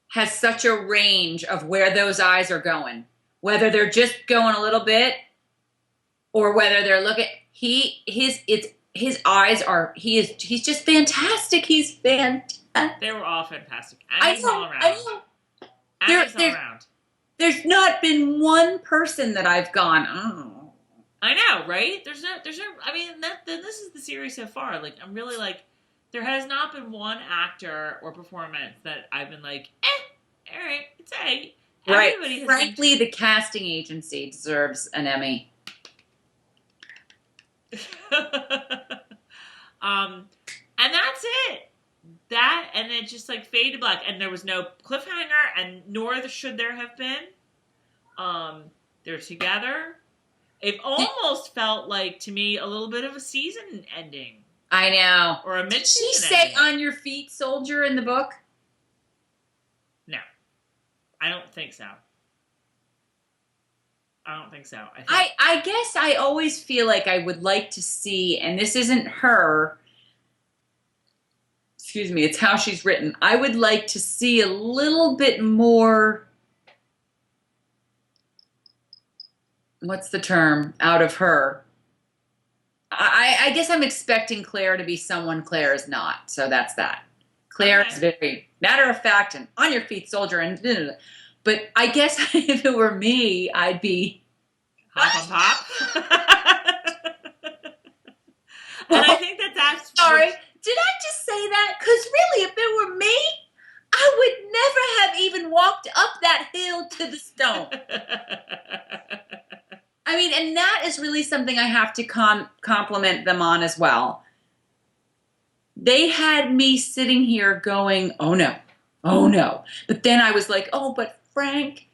has such a range of where those eyes are going. Whether they're just going a little bit or whether they're looking, his eyes are, he's just fantastic. He's fantastic. They were all fantastic. And all around. There's not been one person that I've gone, oh. I know, right? There's no, I mean, this is the series so far. Like, I'm really like, there has not been one actor or performance that I've been like, all right, it's A. Right. Frankly, the casting agency deserves an Emmy. And that's it. That, and it just like faded to black. And there was no cliffhanger, and nor should there have been. They're together. It almost felt like, to me, a little bit of a season ending. I know. Or a mid-season Did she say on your feet, soldier, in the book? I don't think so. I don't think so. I guess I always feel like I would like to see, and this isn't her, excuse me, it's how she's written. I would like to see a little bit more, what's the term, out of her. I guess I'm expecting Claire to be someone Claire is not, so that's that. Claire is very matter of fact and on your feet, soldier, and but I guess if it were me, I'd be hop on pop. And I think that's sorry. Did I just say that? Because really, if it were me, I would never have even walked up that hill to the stone. I mean, and that is really something I have to compliment them on as well. They had me sitting here going, oh no, oh no. But then I was like, oh, but Frank,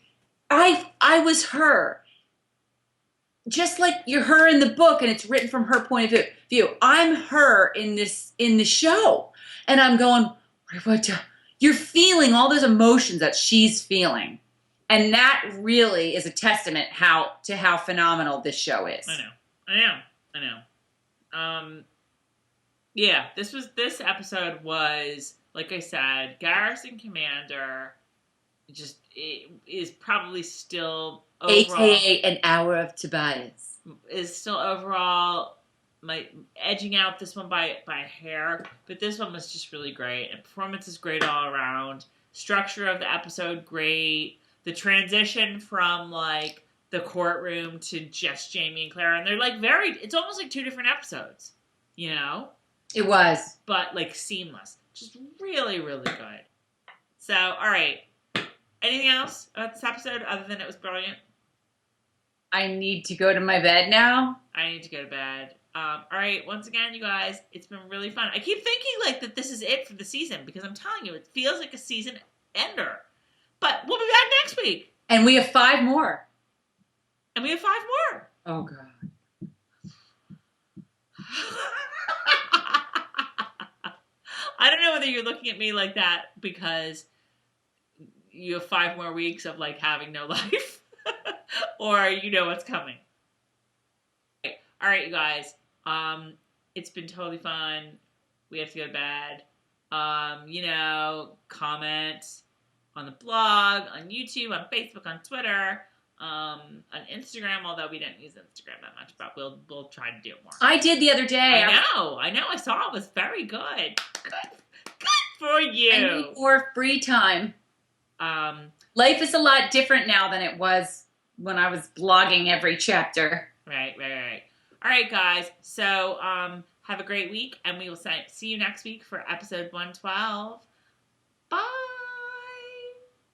I was her. Just like you're her in the book and it's written from her point of view. I'm her in the show. And I'm going, you're feeling all those emotions that she's feeling. And that really is a testament to how phenomenal this show is. I know. Yeah, this episode was, like I said, Garrison Commander is probably still overall, AKA an hour of Tobias. Is still overall edging out this one by a hair, but this one was just really great. And performance is great all around. Structure of the episode, great. The transition from like the courtroom to just Jamie and Claire, and they're like it's almost like two different episodes, you know? It was. But like seamless. Just really, really good. So, all right. Anything else about this episode other than it was brilliant? I need to go to my bed now. I need to go to bed. All right. Once again, you guys, it's been really fun. I keep thinking like that this is it for the season because I'm telling you, it feels like a season ender. But we'll be back next week. And we have 5 more. Oh, God. I don't know whether you're looking at me like that because you have 5 more weeks of like having no life or you know what's coming. All right, you guys. It's been totally fun. We have to go to bed. Comment on the blog, on YouTube, on Facebook, on Twitter, on Instagram, although we didn't use Instagram that much, but we'll try to do it more. I did the other day. I know. I saw it was very good. Good for you. I need more free time. Life is a lot different now than it was when I was blogging every chapter. Right. All right, guys. So, have a great week, and we will see you next week for episode 112. Bye.